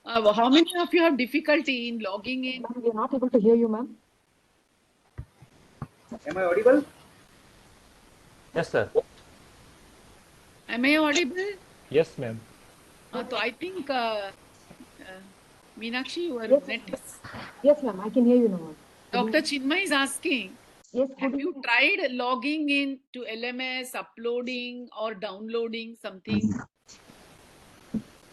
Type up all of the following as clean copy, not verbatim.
How many of you have difficulty in logging in? Ma'am, we are not able to hear you, ma'am. Am I audible? Yes, sir. Am I audible? Yes, ma'am. So I think Meenakshi, your Yes, net is. yes, ma'am. I can hear you now, ma'am. Dr. Chinmay is asking, Yes, have good you evening. tried logging in to LMS, uploading or downloading something?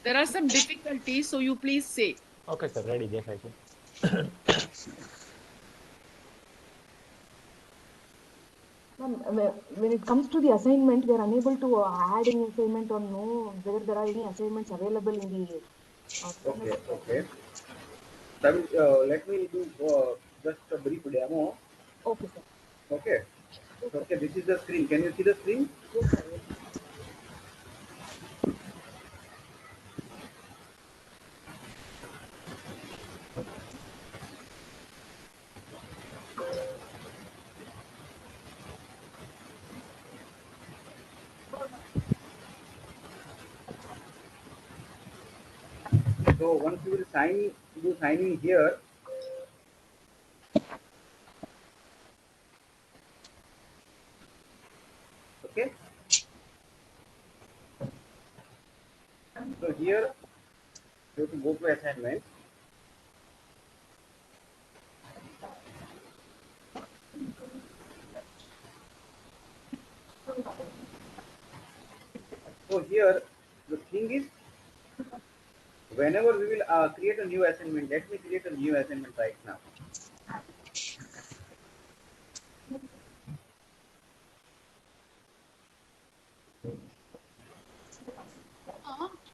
There are some difficulties, so you please say. Okay, sir. Ready. Yes, I can. Ma'am, when it comes to the assignment, we are unable to add any assignment or know whether there are any assignments available in the Okay, okay. So let me do just a brief demo. Okay, sir. Okay. Yes, sir. Okay, this is the screen. Can you see the screen? Yes, sir. Yes. So once you will sign in here. Okay. So here you have to go to assignment. So here the thing is, whenever we will create a new assignment, let me create a new assignment right now.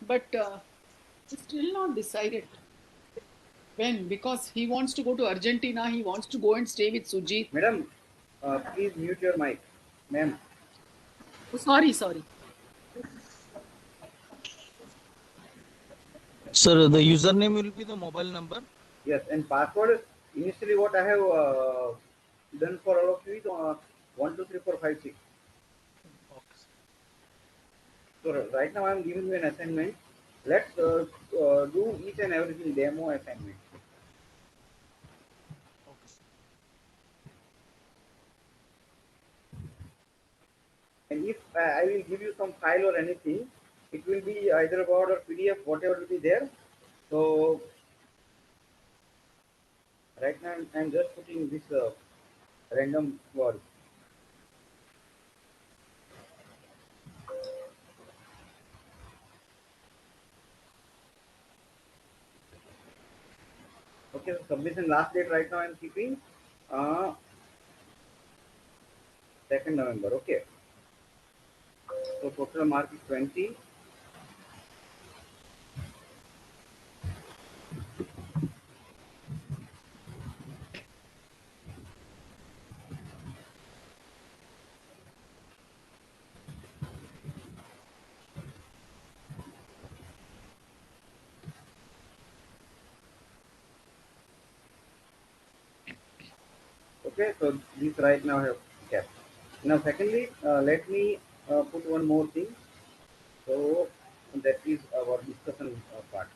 But it's still not decided. When? Because he wants to go to Argentina, he wants to go and stay with Sujit. Madam, please mute your mic. Ma'am. Oh, sorry. Sir, the username will be the mobile number. Yes, and password, initially what I have done for all of you is 1, 2, 3, 4, 5, 6. So right now I am giving you an assignment. Let's do each and everything demo assignment. And if I will give you some file or anything, it will be either Word or PDF, whatever will be there. So right now I'm just putting this random word. Okay, so submission last date right now I'm keeping 2nd November. Okay, so total mark is 20. Okay, so this right now I have kept. Now secondly, let me put one more thing. So that is our discussion part.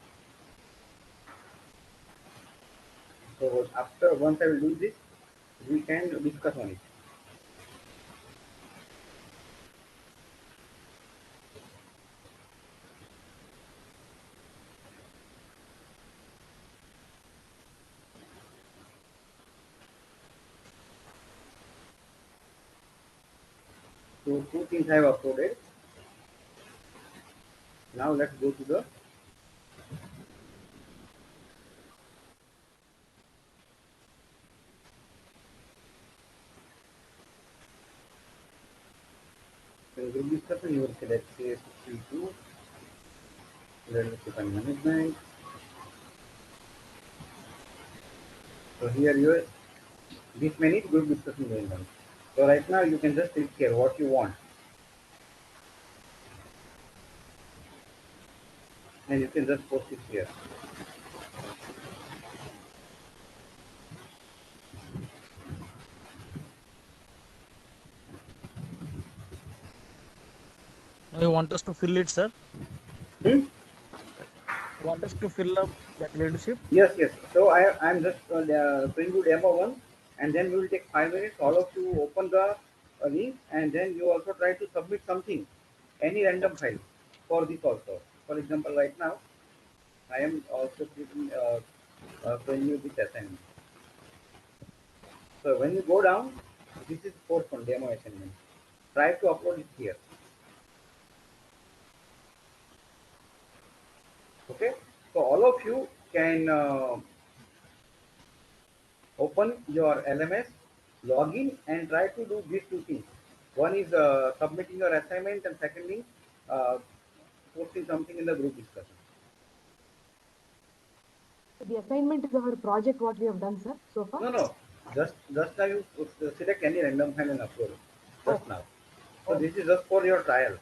So after once I will do this, we can discuss on it. So two things I have uploaded. Now let's go to the group discussion. You will select CCHPE2, leadership and management. So here you are, this many group discussion going on. So right now you can just click here what you want, and you can just post it here. You want us to fill it, sir? Hmm? Want us to fill up that leadership? Yes, yes. So I'm just showing you demo one, and then we will take 5 minutes. All of you open the link, and then you also try to submit something, any random file for this also. For example, right now I am also showing you this assignment. So when you go down, this is fourth one demo assignment. Try to upload it here. Okay. So all of you can open your LMS, log in, and try to do these two things. One is submitting your assignment, and secondly, uh, posting something in the group discussion. The assignment is our project, what we have done, sir, so far. No, no, just now you select any random file and upload it. Just Okay. now. So this is just for your trial.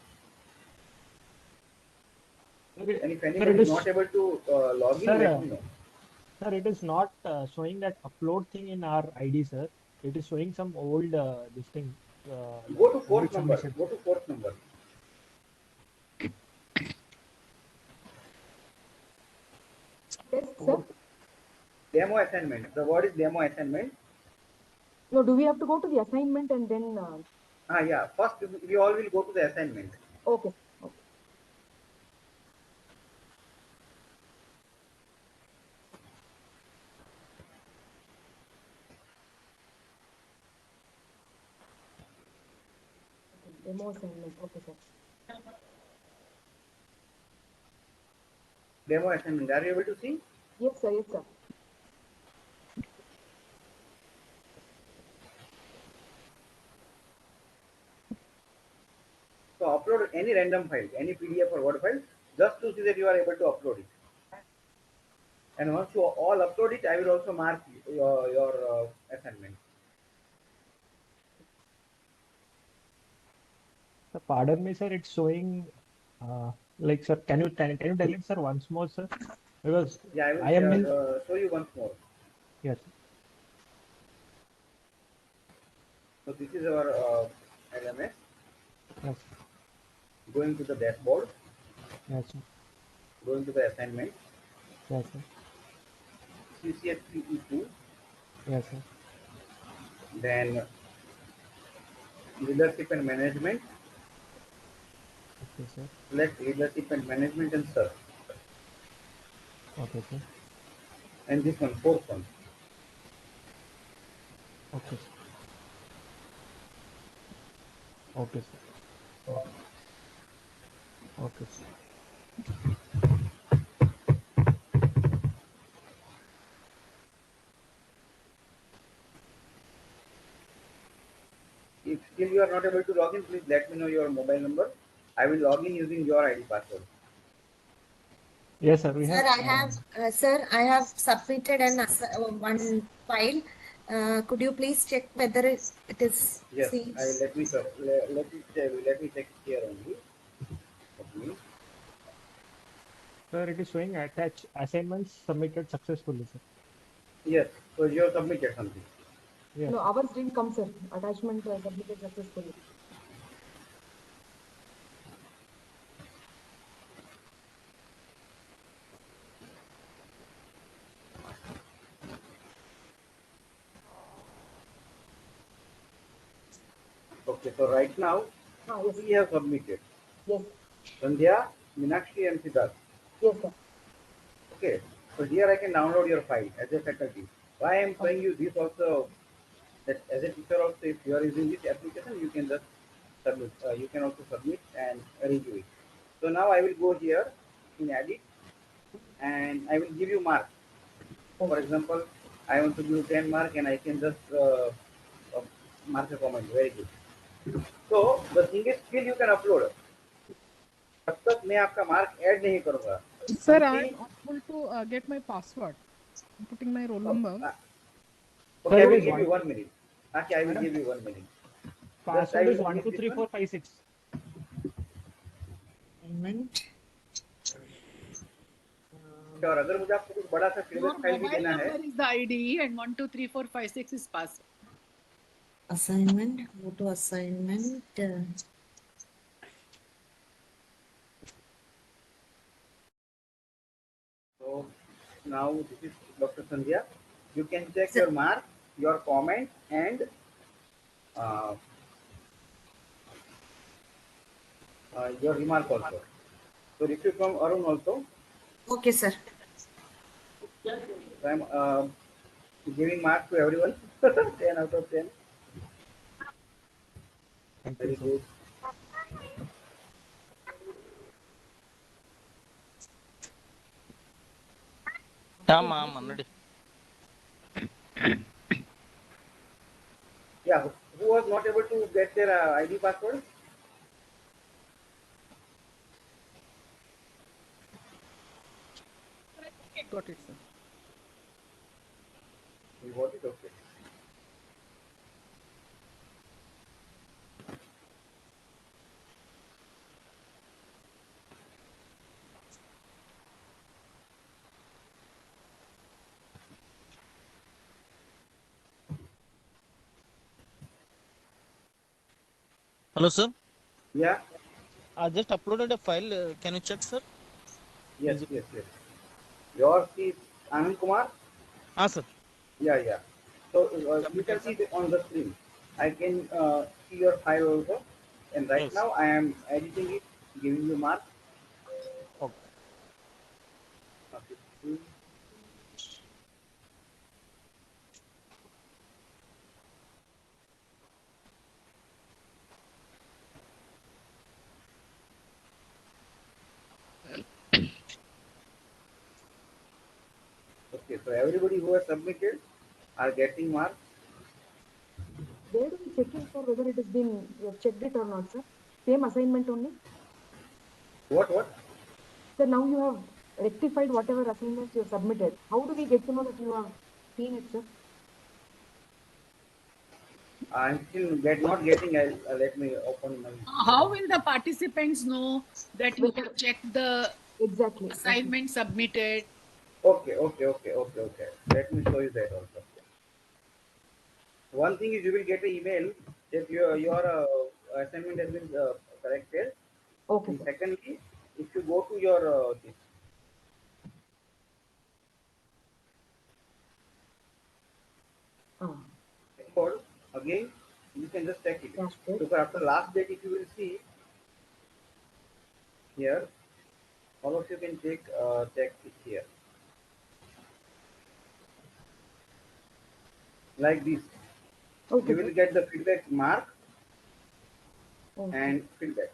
And if Sir, it anybody is not is, able to log in, sir, let me know. sir, it is not showing that upload thing in our ID, sir. It is showing some old this thing, like Go to old fourth number. submission. Go to fourth number. Yes, sir. Fourth. Demo assignment. The word is demo assignment. No, do we have to go to the assignment and then? Yeah. First, we all will go to the assignment. Okay. Okay. Demo assignment. Okay, sir. Demo assignment. Are you able to see? Yes, sir. Yes, sir. So upload any random file, any PDF or Word file, just to see that you are able to upload it. And once you all upload it, I will also mark your assignment. Sir, pardon me, sir. It's showing, like, sir, can you tell it, sir, once more, sir? Because Yeah, I will I am in. show you once more. Yes, So this is our LMS. yes, Going to the dashboard, yes, sir. going to the assignment, Yes, sir. CCHPE2, Yes, sir. then leadership and management. Okay, sir. Select leadership and management and search. Okay, sir. And this one, fourth one. Okay, sir. Okay, sir. Okay, okay, sir. If still you are not able to log in, please let me know your mobile number. I will log in using your ID password. Yes, sir. We Sir, have. I have submitted one file. Could you please check whether it is Yes, I seems? let me let me check it here only. Okay. Sir, it is showing attach assignments submitted successfully, sir. Yes, so you have submitted something. Yes, No, sir. ours didn't come, sir. Attachment submitted successfully. Okay, so right now Yes. we have submitted Yes. Sandhya, Minakshi, and Siddharth. Yes, sir. Okay, so here I can download your file as a faculty. Why I am showing you this also, that as a teacher also, if you are using this application, you can just submit. You can also submit and review it. So now I will go here in edit and I will give you mark. For Okay. example, I want to give 10 mark and I can just uh, mark a comment. Very good. So the thing is, still you can upload. तब तक मैं आपका mark add नहीं करूंगा. Sir, I Until am unable to get my password. I'm putting my roll number. Sir, okay, I it will is give you one. 1 minute. Okay, I will Madam, give you 1 minute. Just I password will is one finish two this three one. four five six. Assignment. Okay, और अगर मुझे आपको कुछ बड़ा सा Your syllabus file भी mobile देना है, number is the ID and 123456 is password. Assignment. Go to assignment. Now this is Dr. Sandhya. You can check Sir. your mark, your comment, and uh, your remark also. So receive from Arun also. Okay, sir. So I'm giving marks to everyone. 10 out of 10. Thank you, Very sir. good. Yeah, ma'am, already. Yeah, who was not able to get their ID password? Got it, sir. You got it? Okay. Hello, sir. Yeah. I just uploaded a file. Can you check, sir? Yes, Is it? yes, yes. Yours is Anand Kumar? Ah, sir. Yeah, yeah. So you can Submitted, see sir. it on the screen. I can see your file also. And right Yes. now I am editing it, giving you marks. Okay. Okay. Okay, so everybody who has submitted are getting marks. Where do we check in, sir, whether it has been, you have checked it or not, sir? Same assignment only? What? So now you have rectified whatever assignments you have submitted. How do we get to know that you have seen it, sir? I'm still not getting. Let me open my. How will the participants know that you Whether have checked the exactly. assignment submitted? Okay. Let me show you that also. One thing is you will get an email that your assignment has been corrected. Okay, And sir. secondly, if you go to your this Ah, record again, you can just check it. dashboard. So after last date, if you will see here, all of you can check it here like this. Okay, You sir. will get the feedback mark Okay. and feedback.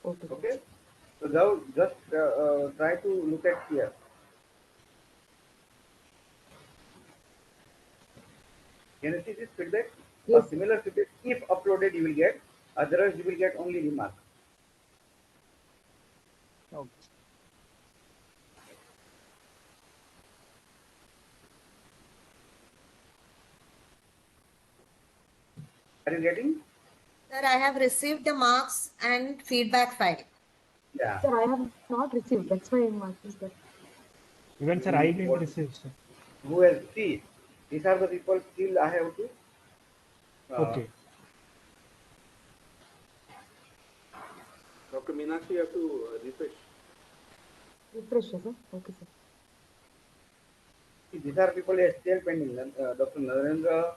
Okay, sir. Okay. So now just try to look at here. Can you see this feedback? A Yes, sir. similar feedback, if uploaded, you will get. Otherwise, you will get only remark. Okay. Are you getting? Sir, I have received the marks and feedback file. Yeah. Sir, I have not received. That's why I'm asking, sir. Even, sir, I didn't receive, sir. Who has see? These are the people still I have to. Uh, Okay. Dr. Meenakshi, you have to refresh. Refresh, sir. Okay, sir. See, these are people still pending. Dr. Narendra,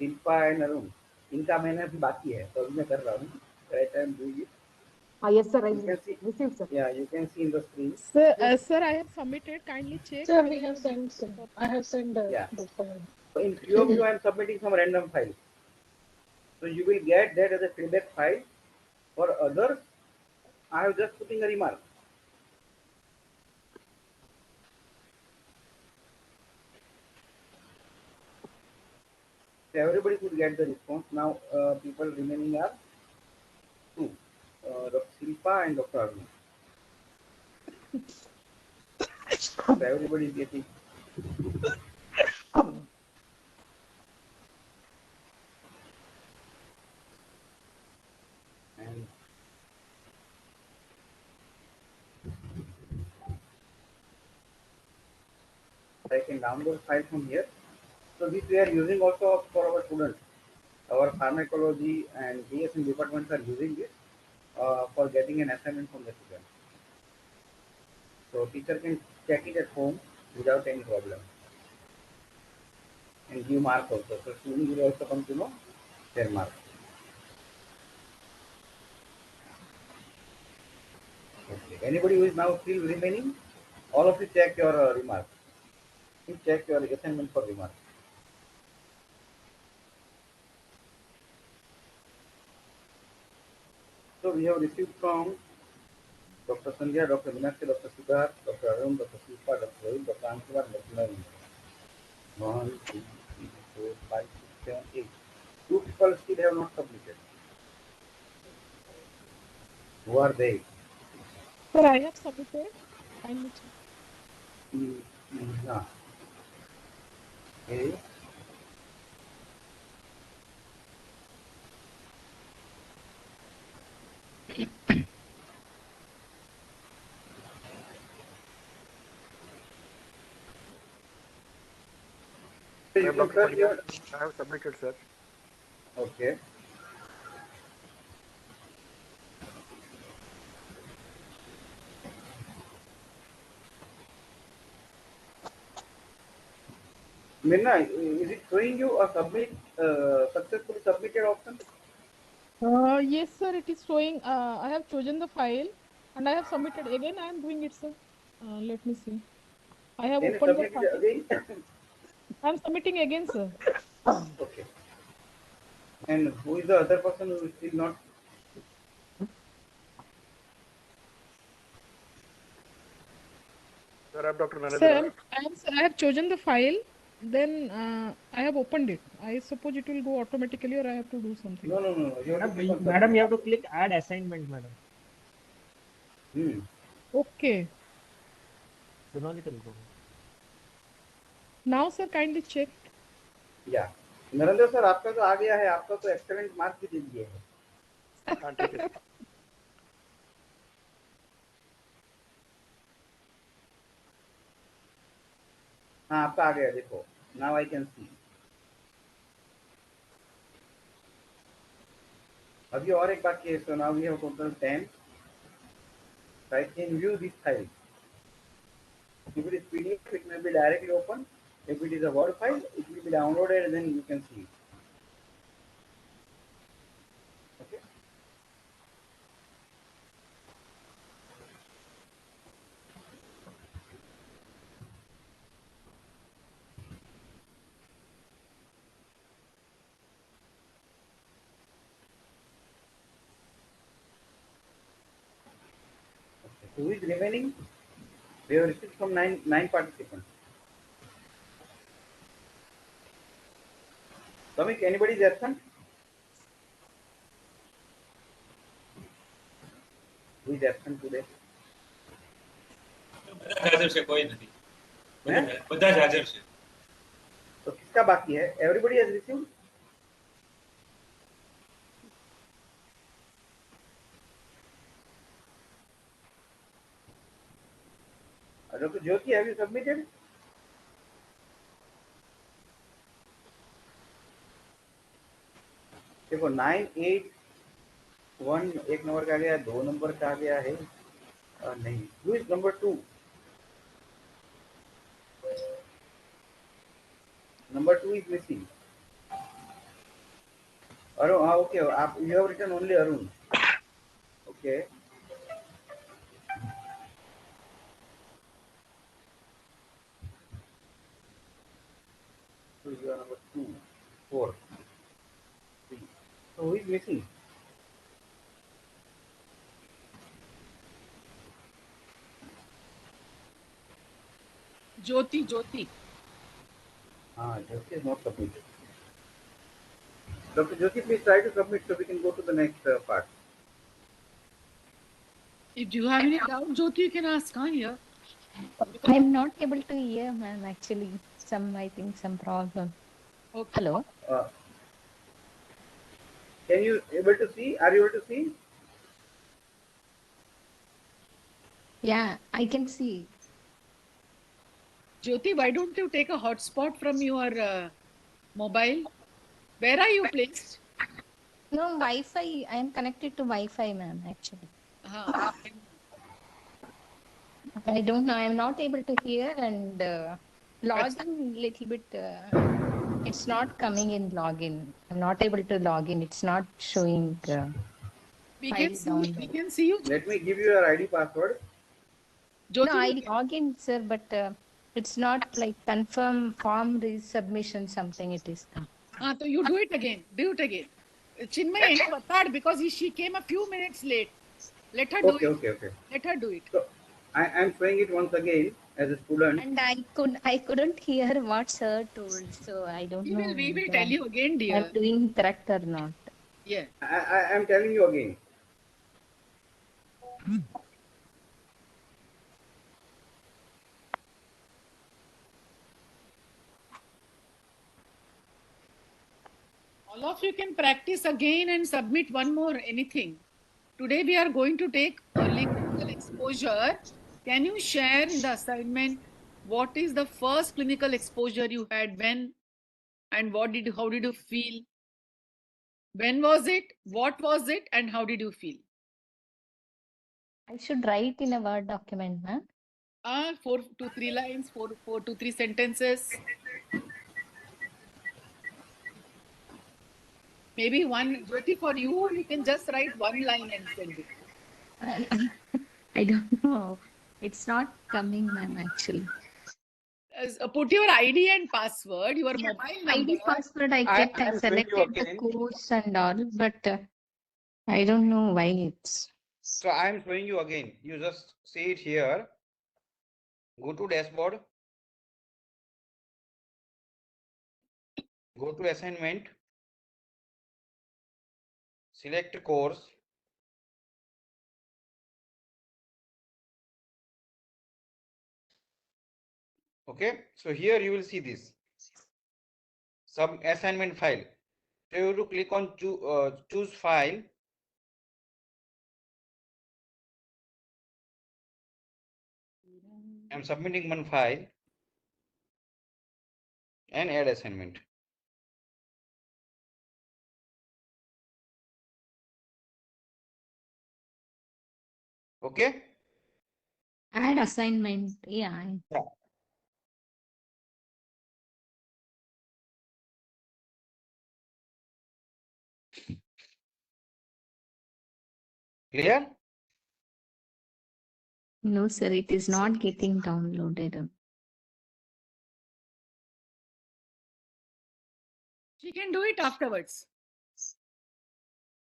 Shilpa and Arun. इनका मैंने अभी बाकी है तो अभी मैं कर रहा हूँ. Right, I am doing it. Ah, yes, sir. I You can see. received, sir. Yeah, you can see in the screen. Sir, Yes. sir, I have submitted. Kindly check. Sir, we have sent, sir. I have sent Yeah. the file. So in few of you, I am submitting some random file. So you will get that as a feedback file. For others, I have just putting a remark. So everybody could get the response. Now people remaining are two, Dr. Shilpa and Dr. Arun. So everybody is getting. And I can download file from here. So this we are using also for our students. Our pharmacology and BSN departments are using this for getting an assignment from the student. So teacher can check it at home without any problem and give mark also. So student will also come to know their mark. Okay. Anybody who is now still remaining, all of you check your remarks. You check your assignment for remarks. So we have received from Dr. Sandhya, Dr. Meenakshi, Dr. Siddharth, Dr. Arun, Dr. Shifa, Dr. Rohit, Dr. Anshula, and Dr. Naveen. 1, 2, 3, 4, 5, 6, 7, 8. Two people still have not submitted. Who are they? Sir, I have submitted. Kindly check. No. Okay. So you can search your. I have submitted, sir. Okay. Minna, is it showing you a successfully submitted option? Yes, sir, it is showing. I have chosen the file and I have submitted. Again, I am doing it, sir. Let me see. I have Can you opened the submit file. it again? I am submitting again, sir. Okay. And who is the other person who is still not? Sir, I have Dr. Sir, Narendra. I have chosen the file. Then I have opened it. I suppose it will go automatically, or I have to do something. No. You have to click on Madam, submit. you have to click add assignment, madam. Okay. दोनों निकल गए. Now, sir, kindly check. या Narendra sir आपका तो आ गया है, आपका तो एक्सेलेंट मार्क भी दे दिए है. हाँ ठीक है. हाँ आपका आ गया, देखो. Now I can see. अभी और एक बाकी है. So now we have total 10. So I can view this file. If it is PDF, it may be directly open. If it is a Word file, it will be downloaded and then you can see it. Okay. Who is remaining? We have received from nine participants. Samik, anybody is absent? Who is absent today? हाजिर से कोई नहीं. બધા જ હાજર છે. तो किसका बाकी है? Everybody has received. Dr. Jyoti, have you submitted? देखो 9, 8, 1 एक नंबर का आ गया, 2 नंबर का आ गया है. नहीं. Who is number 2? Number 2 is missing. Arun, okay. You have written only Arun. Okay. So you are number 2, 4, 3. So who is missing? Jyoti. Jyoti is not submitted. Dr. Jyoti, please try to submit so we can go to the next part. If you have any doubt, Jyoti, you can ask here. I'm not able to hear, ma'am, actually. I think some problem. Okay. Hello? Can you able to see? Are you able to see? Yeah, I can see. Jyoti, why don't you take a hotspot from your mobile? Where are you placed? No, Wi-Fi. I am connected to Wi-Fi, ma'am, actually. I don't know. I'm not able to hear and login little bit. It's not coming in login. I'm not able to log in. It's not showing file We download. can see you. Let me give you your ID password. No, Jyoti, I log in, sir, but it's not like confirm form resubmission something. It is come. so you do it again. Do it again. Chinmay, because she came a few minutes late. Let her do Okay, it. okay, okay. Let her do it. So I am showing it once again as a student. And I couldn't hear what sir told, so I don't know We will tell whether you again, I'm dear. doing correct or not. Yeah. I am telling you again. All of you can practice again and submit one more anything. Today we are going to take a clinical exposure. Can you share in the assignment what is the first clinical exposure you had, when, and how did you feel? When was it? What was it? And how did you feel? I should write in a Word document, ma'am. 4 to 3 lines, 4 to 3 sentences. Maybe one, Jyoti, for you can just write one line and send it. I don't know. It's not coming, ma'am, actually. Put your ID and password, your mobile number. ID password I kept. I am showing you selected the again. course and all, but I don't know why it's. So I am showing you again. You just see it here. Go to dashboard. Go to assignment. Select course. Okay. So here you will see this sub assignment file. So you have to click on choose file. I'm submitting one file and add assignment. Okay. Add assignment. Yeah. Clear? No, sir, it is not getting downloaded. She can do it afterwards.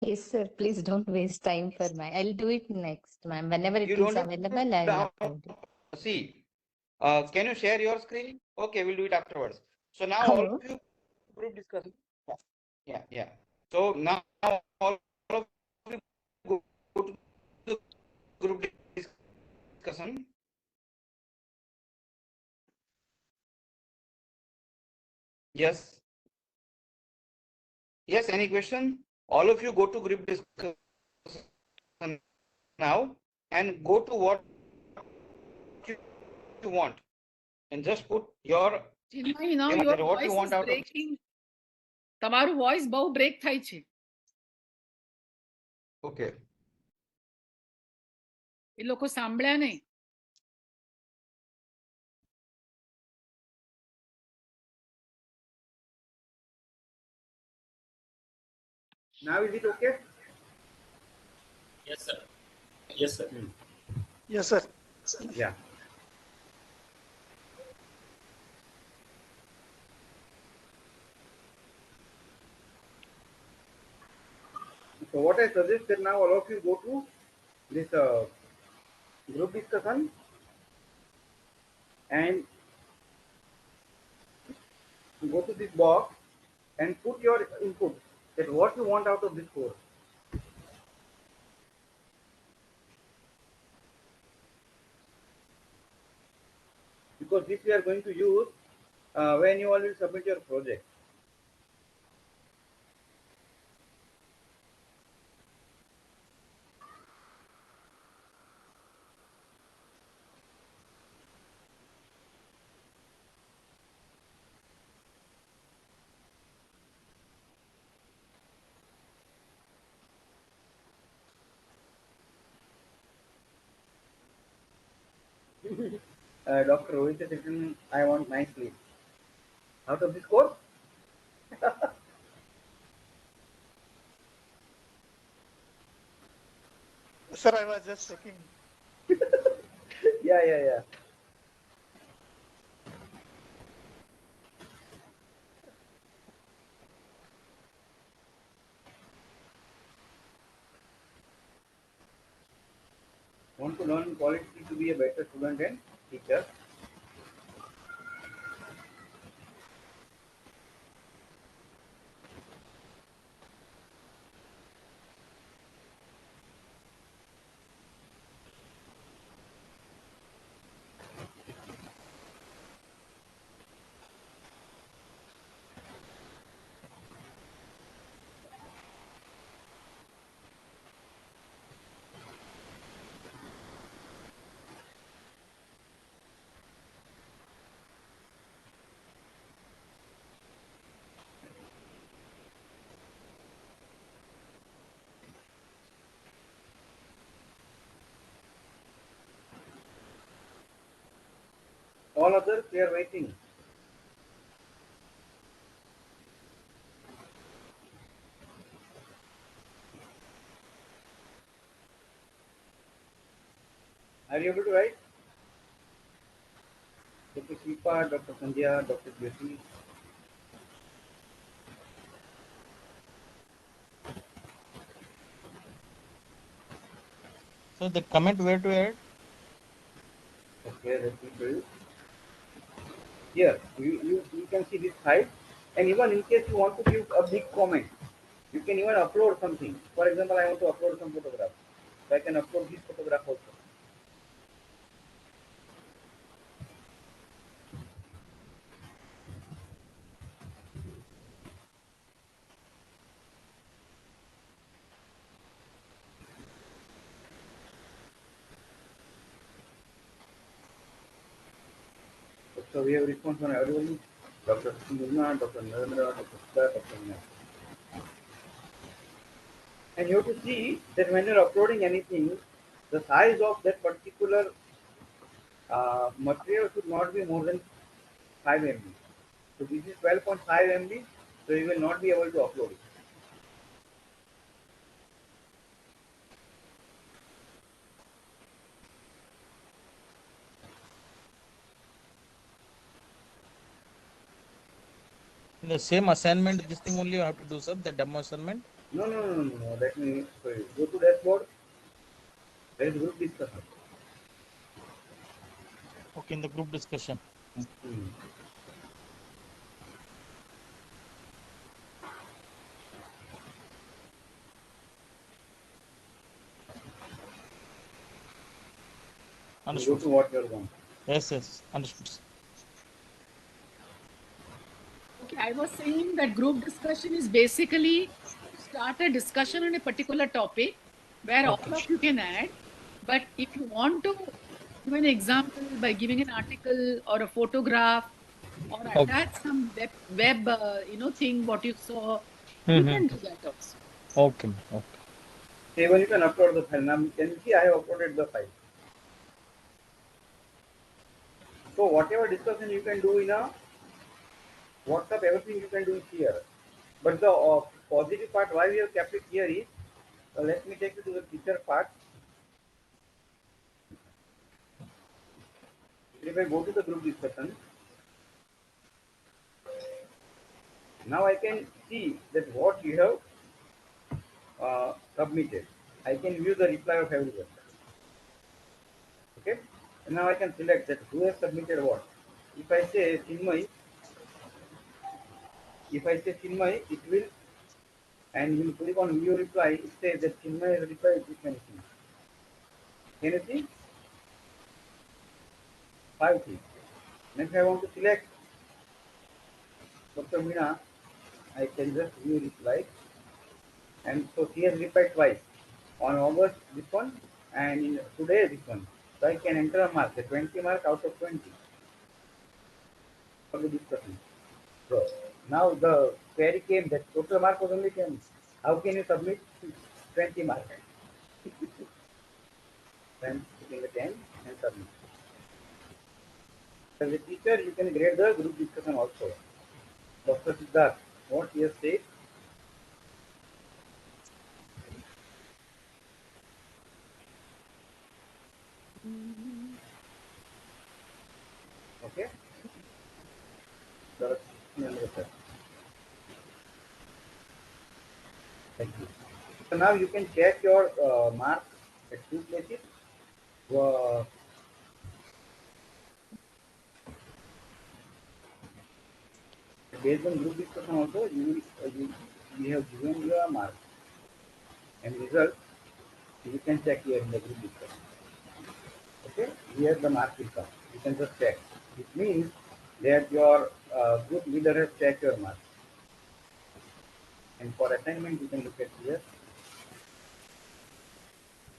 Yes, sir. Please don't waste time for my. I'll do it next, ma'am. Whenever it You is don't have available, I'll upload it. see. Can you share your screen? Okay, we'll do it afterwards. So now all Hello. of you group discussion. Yeah. So now all of you go to the group discussion. Yes. Yes, any question? All of you go to group discussion now and go to what you want and just put your Chinmay, now your what you voice want is out of. breaking. તમારું voice બહુ break થાય છે. Okay. એ લોકો સાંભળ્યા નહીં. Now is it okay? Yes, sir. Yes, sir. Yes, sir. Yeah. So what I suggest that now all of you go to this group discussion and go to this box and put your input that what you want out of this course. Because this we are going to use when you all will submit your project. Dr. Rohit has written, I want nice sleep. Out of this course? Sir, I was just checking. Yeah. Want to learn quality to be a better student and teacher? All others, they are waiting. Are you able to write? Dr. Shipa, Dr. Sandhya, Dr. Jyoti. So the comment where to add? Okay, let me show you. Here, you can see this side. And even in case you want to give a big comment, you can even upload something. For example, I want to upload some photograph. So I can upload this photograph also. So we have response from everybody. Dr. Murna, Dr. Narendra, Dr. Sudha, Dr. Meena. And you have to see that when you're uploading anything, the size of that particular material should not be more than 5 MB. So this is 12.5 MB, so you will not be able to upload it. In the same assignment, this thing only you have to do, sir, the demo assignment. No. Let me show you. Go to dashboard. There is group discussion. Okay, in the group discussion. Hmm. Go Understood. to what you are going. Yes, understood. Okay, I was saying that group discussion is basically to start a discussion on a particular topic where all Okay. of you can add. But if you want to give an example by giving an article or a photograph or Okay. attach some web thing what you saw, you Mm-hmm. can do that also. Okay. Okay. So even you can upload the file. Now can you see I have uploaded the file. So whatever discussion you can do in a WhatsApp, everything you can do it here. But the positive part why we have kept it here is, let me take you to the teacher part. If I go to the group discussion, now I can see that what you have submitted. I can view the reply of everyone. Okay. And now I can select that who has submitted what. If I say Chinmay, it will, and you will click on view reply, it says that Chinmay has replied this many things. Can you see? 5 things. Next I want to select Dr. Meena, I can just view reply. And so she has replied twice. On August this one and in today this one. So I can enter a mark, a 20 mark out of 20 for the discussion. So now the query came that total mark was only 10. How can you submit 20 marks? Then putting the 10 and submit. As a teacher, you can grade the group discussion also. Dr. Siddharth, what he has said. Okay. Thank you. So now you can check your marks at two places. Uh, Based on group discussion also, you have given your marks and result. You can check here in the group discussion. Okay, here the mark will come. You can just check. It means that your group leader has checked your marks. And for assignment, you can look at here.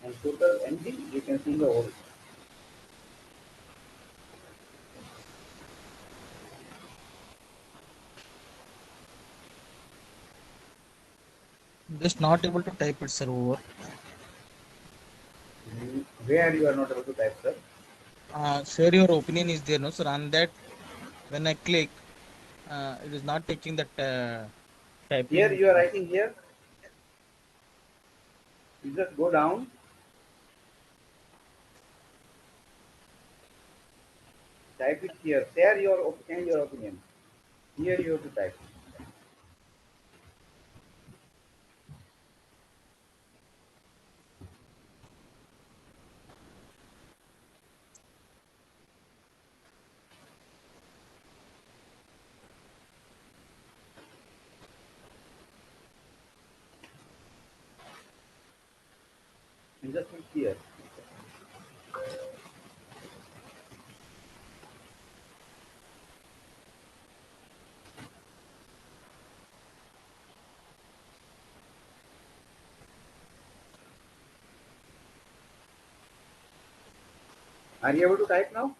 And total MG, you can see the whole. Just not able to type it, sir, over. Where you are not able to type, sir? Share your opinion is there, no, sir. On that, when I click, it is not taking that typing. Here you are writing here. You just go down. Type it here. Share your opinion. Here you have to type. You just click here. Are you able to type now?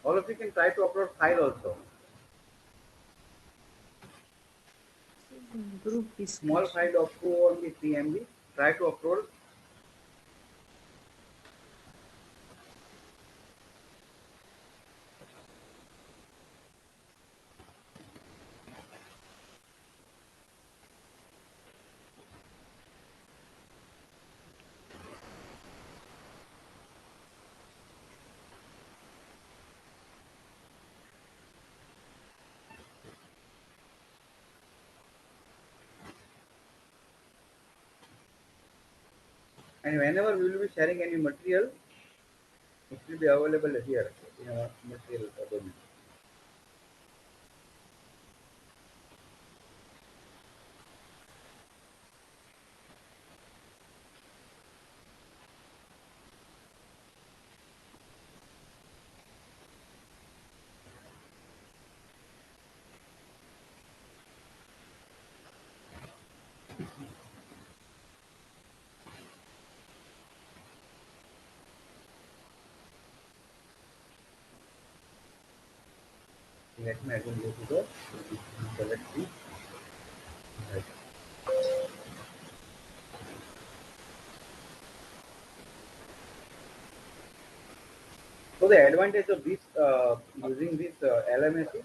All of you can try to upload file also. Group discussion. Small file of 2 or 3 MB. Try to upload. And whenever we will be sharing any material, it will be available here in our material domain. Let me again go to the select the right. So the advantage of this using this LMS is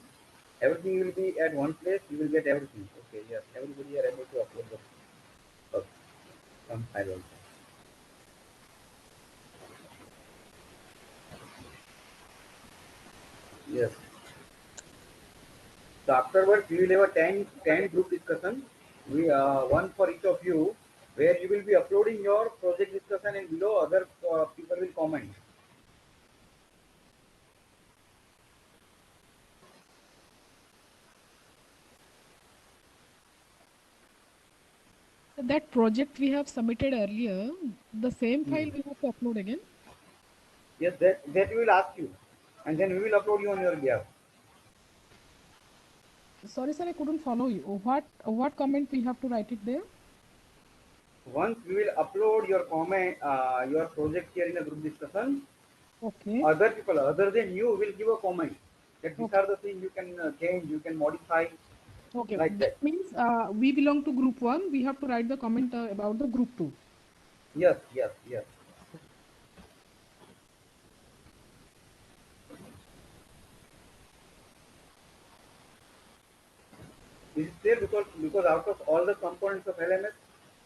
everything will be at one place. You will get everything. Okay, yes, everybody are able to upload some file also. Yes. So afterwards, we will have a 10 group discussion. We one for each of you, where you will be uploading your project discussion, and below other people will comment. That project we have submitted earlier, the same file we have to upload again? Yes, that we will ask you, and then we will upload you on your behalf. Sorry, sir, I couldn't follow you. What comment we have to write it there? Once we will upload your comment, your project here in a group discussion, Okay. other people other than you will give a comment that these are the things you can change, you can modify, Okay, like that. that means we belong to group 1. We have to write the comment about the group 2. Yes, yes, yes. This is clear because out of all the components of LMS,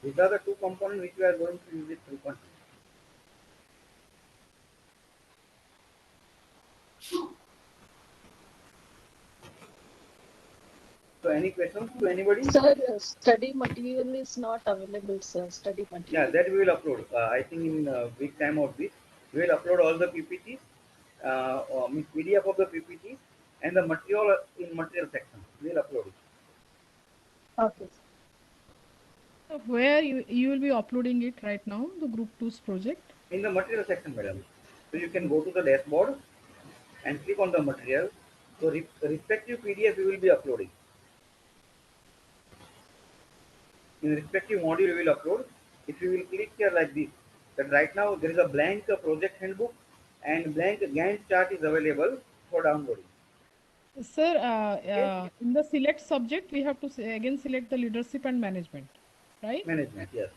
these are the two components which we are going to use it frequently. So any questions to anybody? Sir, study material is not available, sir. Study Yeah, material. that we will upload. I think in week time of this, we will upload all the PPTs, means PDF of the PPTs and the material in material section. We will upload it. Okay. Where you will be uploading it right now, the group 2's project? In the material section, madam. So you can go to the dashboard and click on the material. So respective PDF we will be uploading. In respective module we will upload. If you will click here like this, that right now there is a blank project handbook and blank Gantt chart is available for downloading. Sir, Okay? in the select subject, we have to again select the leadership and management, right? Management, yes.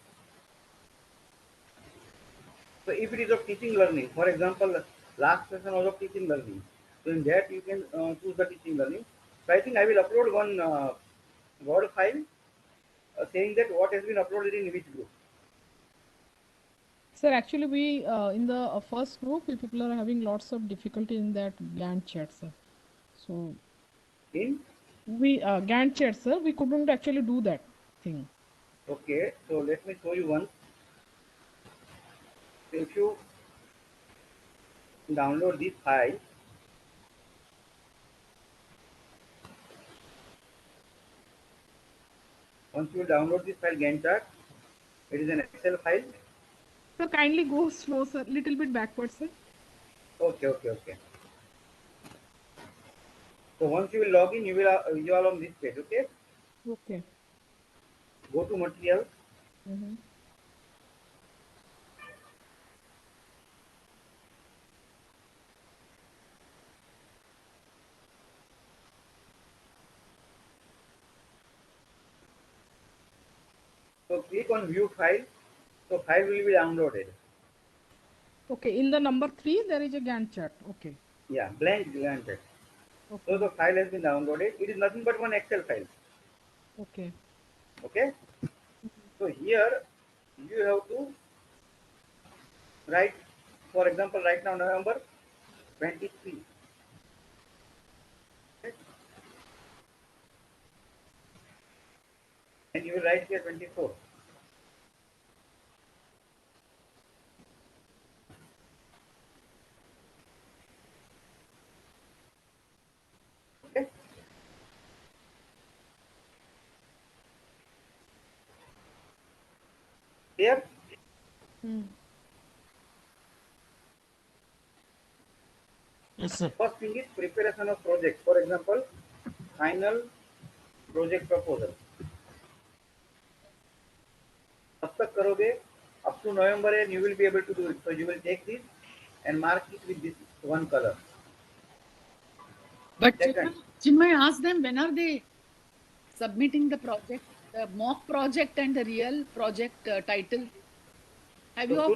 So if it is of teaching learning, for example, last session was of teaching learning. So in that you can choose the teaching learning. So I think I will upload one Word file saying that what has been uploaded in which group. Sir, actually, we in the first group, people are having lots of difficulty in that Gantt chart, sir. So In? we Gantt chart, sir, we couldn't actually do that thing. Okay, so let me show you one. So if you download this file, once you download this file Gantt chart, it is an Excel file. So kindly go slow, sir, little bit backwards, sir. Okay, okay, okay. So once you will log in, you are on this page. Okay. Okay. Go to material. Mm-hmm. So click on view file. So file will be downloaded. Okay, in the number 3, there is a Gantt chart. Okay. Yeah, blank Gantt chart. Okay. So the file has been downloaded. It is nothing but one Excel file. Okay. Okay. So here you have to write, for example, right now November 23. Okay? And you will write here 24. Okay. Here. Yes, sir. First thing is preparation of project. For example, final project proposal. तब तक करोगे up to November and you will be able to do it. So you will take this and mark it with this one color. But Second, Chinmay, ask them when are they submitting the project, the mock project and the real project title. Have you all,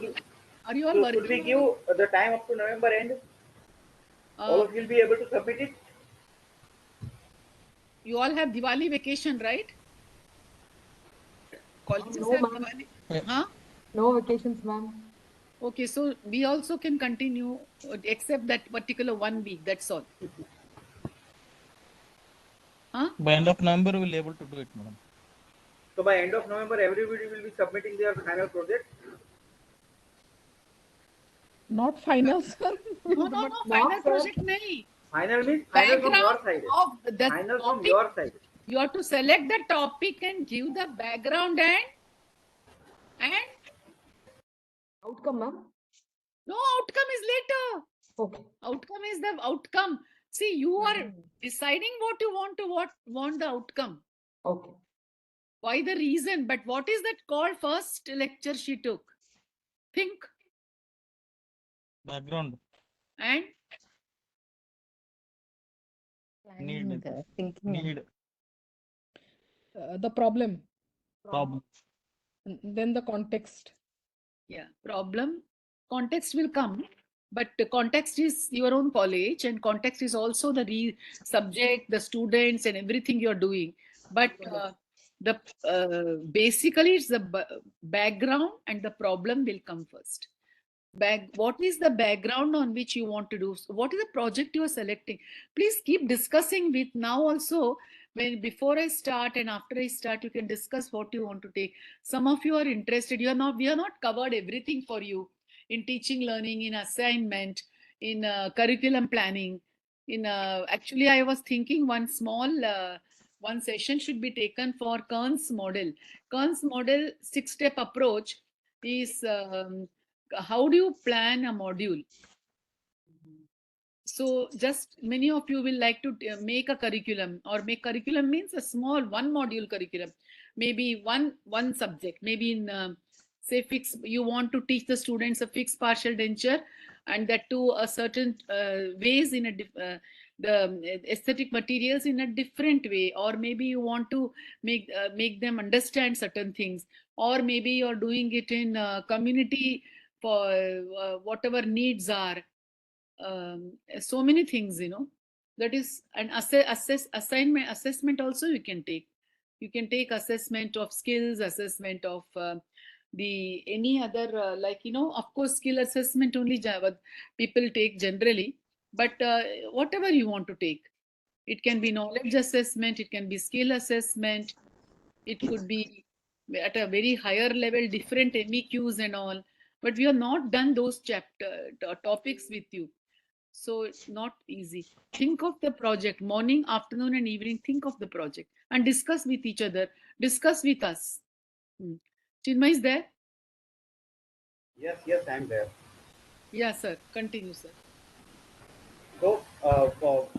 are you all so working? should we give the time up to November end? All of you will be able to submit it? You all have Diwali vacation, right? Colleges No, have ma'am. Diwali. Huh? No vacations, ma'am. Okay, so we also can continue except that particular 1 week. That's all. Huh? By end of November, we will be able to do it, madam. So by end of November, everybody will be submitting their final project? Not final, sir. No, final project nahi. Final means final from your side. Of the Final topic, from your side. you have to select the topic and give the background and Outcome, ma'am? no, outcome is later. Okay. Outcome is the outcome. See, you are deciding what you want the outcome. Okay. Why the reason? But what is that called first lecture she took? Think. Background. And? Need. Thinking. Need. The problem. Problem. Then the context. Yeah, problem, context will come, but the context is your own college, and context is also the subject, the students, and everything you're doing. But the basically it's the background and the problem will come first. What is the background on which you want to do? So what is the project you are selecting? Please keep discussing with now also. When before I start and after I start, you can discuss what you want to take. Some of you are interested. We are not covered everything for you in teaching, learning, in assignment, in curriculum planning. In actually, I was thinking one session should be taken for Kern's model. Kern's model 6-step approach is how do you plan a module? So just many of you will like to make a curriculum, or make curriculum means a small one module curriculum, maybe one subject, maybe in say fixed, you want to teach the students a fixed partial denture, and that to a certain ways in the aesthetic materials in a different way, or maybe you want to make them understand certain things, or maybe you're doing it in community for whatever needs are. So many things, that is an assessment also you can take. You can take assessment of skills, assessment of the any other like, of course skill assessment only Java people take generally, but whatever you want to take, it can be knowledge assessment, it can be skill assessment, it could be at a very higher level, different MEQs and all. But we have not done those topics with you, so it's not easy. Think of the project morning, afternoon, and evening. Think of the project and discuss with each other. Discuss with us. Chinmay is there? Yes, I'm there. Yeah, sir. Continue, sir. So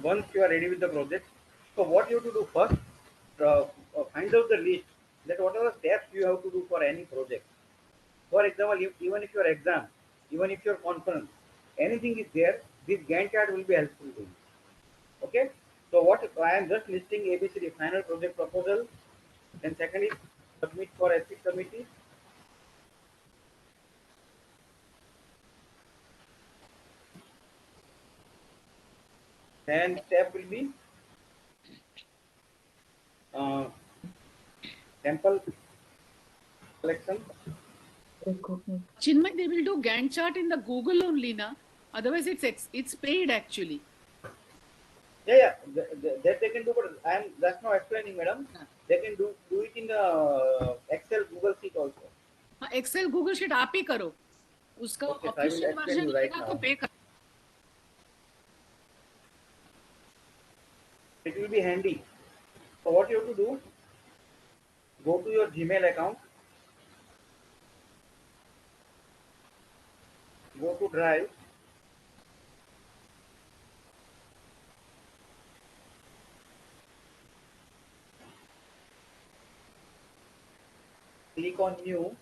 once you are ready with the project, so what you have to do first, find out the list that what are the steps you have to do for any project. For example, even if your exam, even if your conference, anything is there, this Gantt chart will be helpful to you. Okay. So what I am just listing ABCD: final project proposal, then second is submit for ethics committee, then step will be uh, sample collection. Chinmay, they will do Gantt chart in the Google only, na? Otherwise, it's paid actually. Yeah, that they can do, but that's not explaining, madam. They can do it in the Excel, Google Sheet also. Excel, Google Sheet आप ही करो. उसका Okay, so I will official explain version you right लेगा तो now. pay कर. It will be handy. So what you have to do? Go to your Gmail account. Go to Drive. Click on New,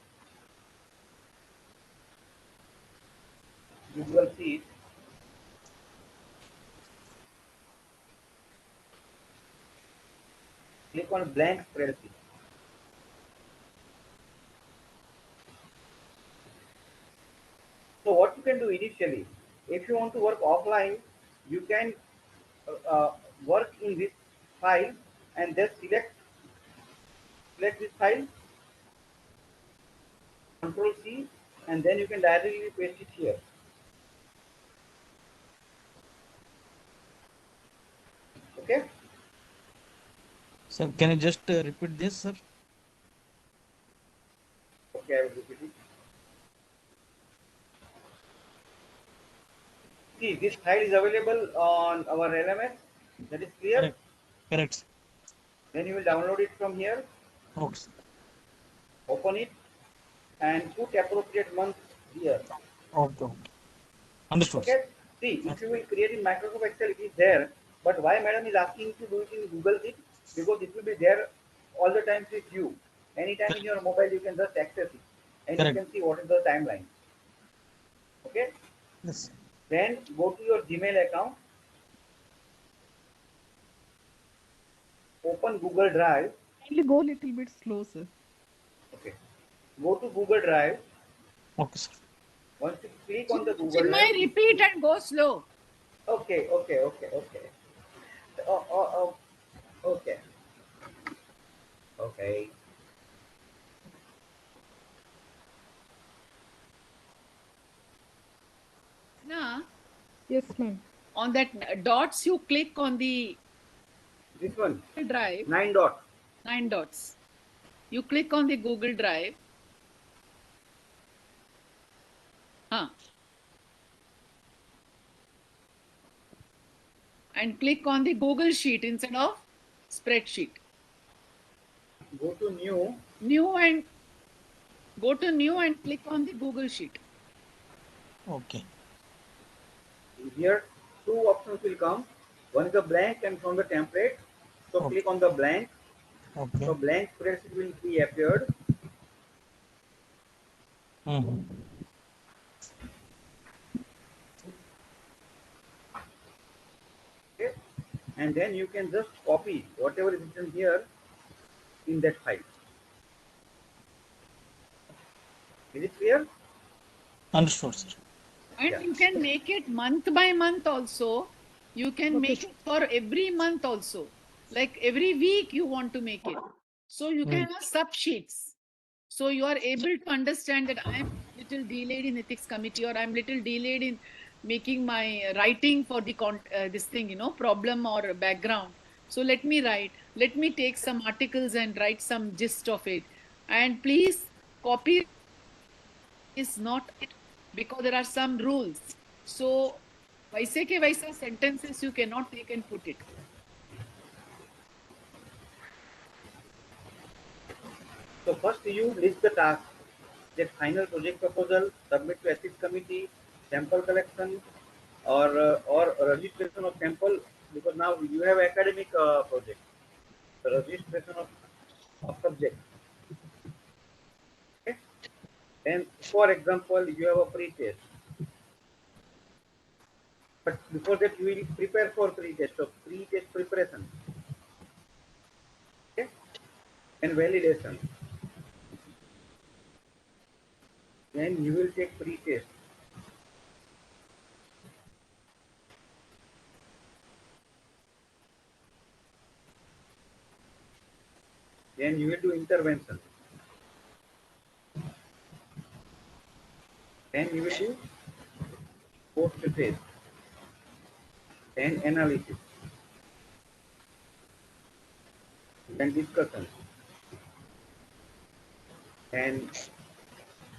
Google Sheet. Click on blank spreadsheet. So what you can do initially, if you want to work offline, you can work in this file and just select this file, Control C, and then you can directly paste it here. Okay. Sir, can you just repeat this, sir? Okay, I will repeat it. See, this file is available on our LMS. That is clear. Correct. Then you will download it from here. Okay. Open it and put appropriate month here. Okay. Understood. Okay. See, if you will create in Microsoft Excel, it is there. But why madam is asking to do it in Google Sheet? Because it will be there all the time with you. Anytime in your mobile, you can just access it, and you can see what is the timeline. Okay. Yes. Then go to your Gmail account. Open Google Drive. Kindly go a little bit slow, sir. Okay. Go to Google Drive. Okay, sir. Once you click on the Google Chinmay, Drive, repeat and go slow. okay. Oh, oh, oh, okay. Okay. Now, Yes, ma'am. on that dots, you click on the This one, Drive. 9 dots. 9 dots. You click on the Google Drive. And click on the Google Sheet instead of spreadsheet. Go to new. Go to new and click on the Google Sheet. Okay. Here, two options will come. One is the blank and from the template. So Okay. click on the blank. Okay. So blank spreadsheet will be appeared. Okay. And then you can just copy whatever is written here in that file. Is it clear? Understood, sir. And you can make it month by month also. You can make it for every month also. Like every week you want to make it. So you can have sub sheets. So you are able to understand that I am little delayed in ethics committee, or I'm little delayed in making my writing for the this thing, problem or background. So let me write. Let me take some articles and write some gist of it. And please copy is not it, because there are some rules. So vaise ke vaisa sentences you cannot take and put it. So first you list the task. That final project proposal, submit to ethics committee, sample collection, or registration of sample, because now you have academic project. The registration of subject. Okay. And for example, you have a pre-test. But before that, you will prepare for pre-test. So pre-test preparation. Okay. And validation. Then you will take pre-test. Then you will do intervention. Then you will do post-test. Then analysis. Then discussion. And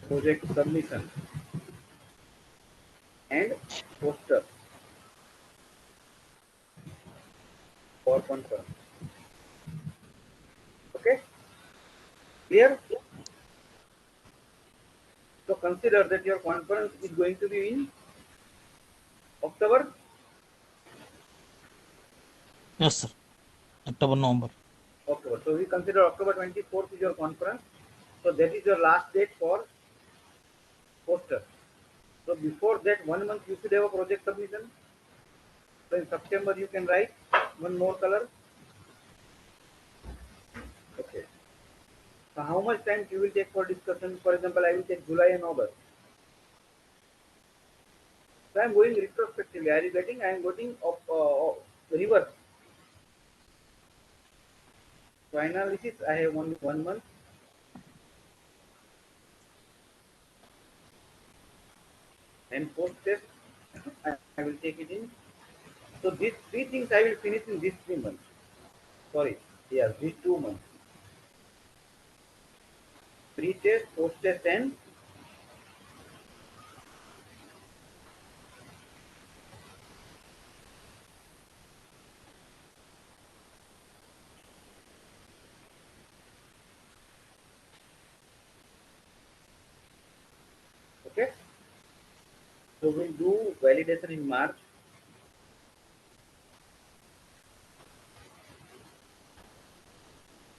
project submission. And poster for conference. Okay. Clear? So consider that your conference is going to be in October. Yes, sir. October, November. October. So we consider October 24th is your conference. So that is your last date for poster. So before that 1 month you should have a project submission. So in September you can write one more color. Okay. So how much time you will take for discussion? For example, I will take July and August. So I am going retrospectively. Are you getting? I am going reverse. So analysis, I have only 1 month. And post test, I will take it in. So these three things I will finish in these 3 months. Sorry, yes, these 2 months. Pre-test, post-test, and okay. So we'll do validation in March.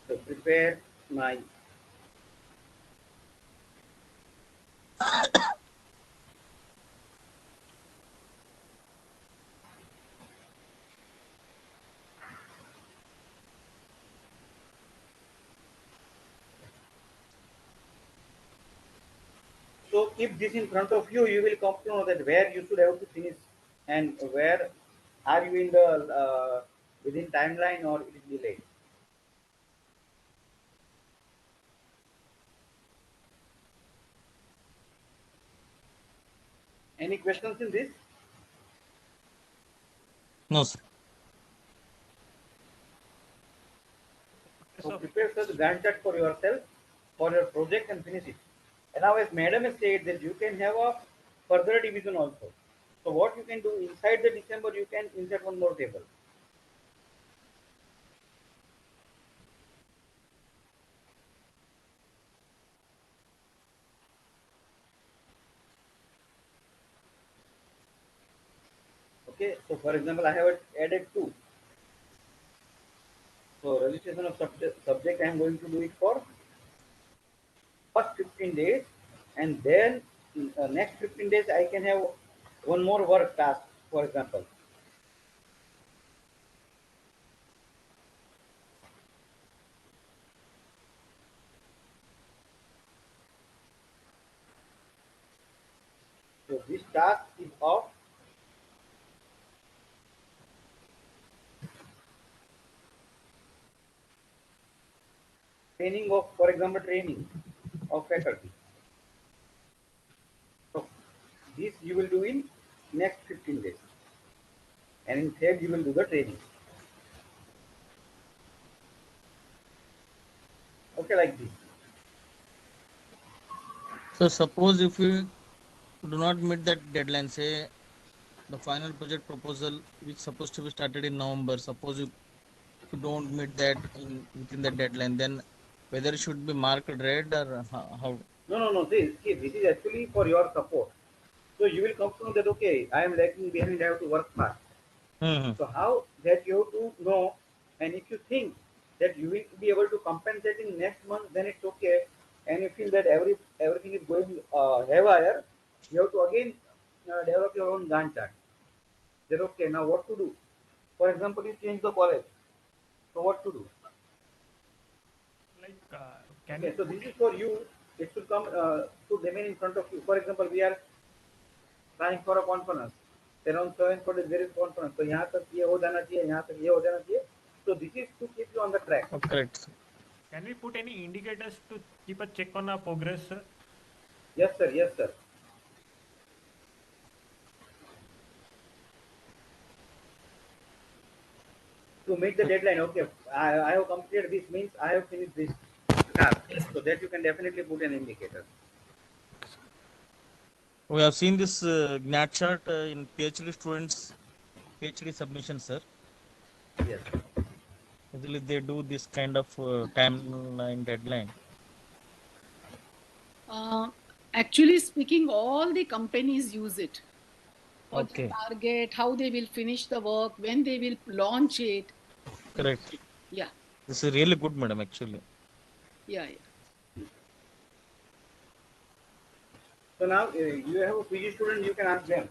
So prepare my So keep this in front of you. You will come to know that where you should have to finish and where are you in the within timeline or it is delayed. Any questions in this? No, sir. So prepare such Gantt chart for yourself for your project and finish it. And now as madam has said that you can have a further division also. So what you can do inside the December, you can insert one more table. Okay, so for example, I have added 2. So registration of subject I am going to do it for first 15 days, and then next 15 days I can have one more work task, for example. So this task is of training of, for example, training of faculty. So this you will do in next 15 days, and in third you will do the training. Okay, like this. So suppose if we do not meet that deadline, say the final project proposal which supposed to be started in November, suppose if you don't meet that within the deadline, then whether it should be marked red or how? No. This is actually for your support. So you will come to know that okay, I am lagging behind. I have to work fast. Mm-hmm. So how that you have to know, and if you think that you will be able to compensate in next month, then it's okay. And you feel that everything is going haywire, you have to again develop your own Gantt chart. That okay, now what to do? For example, you change the college. So what to do? Like, can Okay, you so this is for you. It should come to remain in front of you. For example, we are trying for a conference. Then on 7th for there is conference. So यहाँ तक ये हो जाना चाहिए, यहाँ तक ये हो जाना चाहिए. So this is to keep you on the track. Oh, correct. can we put any indicators to keep a check on our progress, sir? Yes, sir. Yes, sir. To meet the deadline, okay. I have completed this means I have finished this task. So that you can definitely put an indicator. We have seen this Gnat chart in PhD students, PhD submission, sir. Yes. Usually they do this kind of timeline deadline. Actually speaking, all the companies use it for Okay. the target, how they will finish the work, when they will launch it. Correct. Yeah. This is really good, madam, actually. Yeah. So now you have a PG student, you can ask them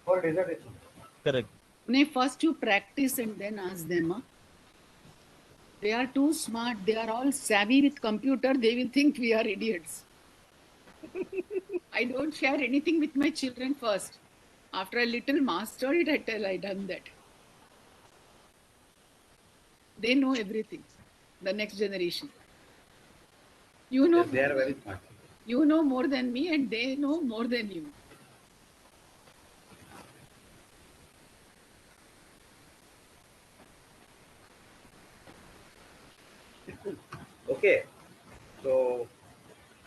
for dissertation. Correct. First you practice and then ask them. Huh? They are too smart. They are all savvy with computer. They will think we are idiots. I don't share anything with my children first. After a little master it, I tell I done that. They know everything. The next generation. You know. Yes, they are very smart. You know more than me, and they know more than you. Okay. So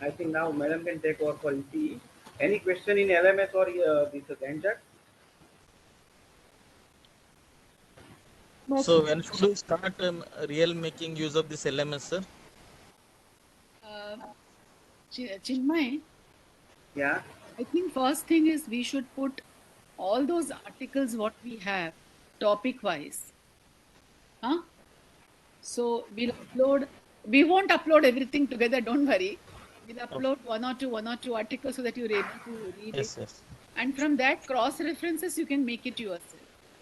I think now madam can take over for ECE. Any question in LMS or this Gantt chart? So when should we start real making use of this LMS, sir? Chinmay? Yeah. I think first thing is we should put all those articles what we have topic wise. Huh? So we'll upload. We won't upload everything together. Don't worry. We'll upload one or two articles so that you're able to read it. Yes. And from that cross references, you can make it yourself.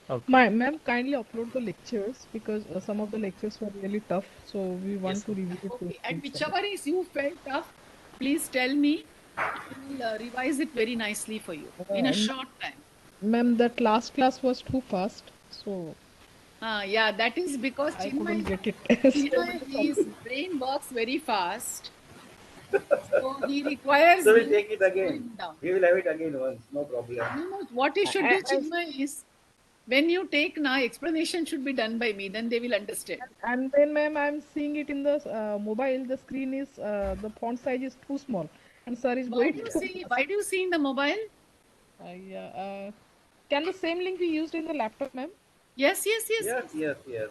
Okay. Ma'am, kindly upload the lectures because some of the lectures were really tough. So we want to review it. Okay. And whichever is you felt tough, please tell me. I will revise it very nicely for you in a short time. Ma'am, that last class was too fast, so Yeah, that is because I couldn't Chinmay, get it. his brain works very fast, so he requires So we'll me take it to slow again. him down. We will have it again once. No problem. No, what you should do, I, Chinmay, is when you take na explanation should be done by me, then they will understand. and then, ma'am, I'm seeing it in the mobile. The screen is the font size is too small, and sir is Why going do you too see? fast. Why do you see in the mobile? Yeah. Can the same link be used in the laptop, ma'am? Yes, yes, yes, Yes, yes. yes, yes.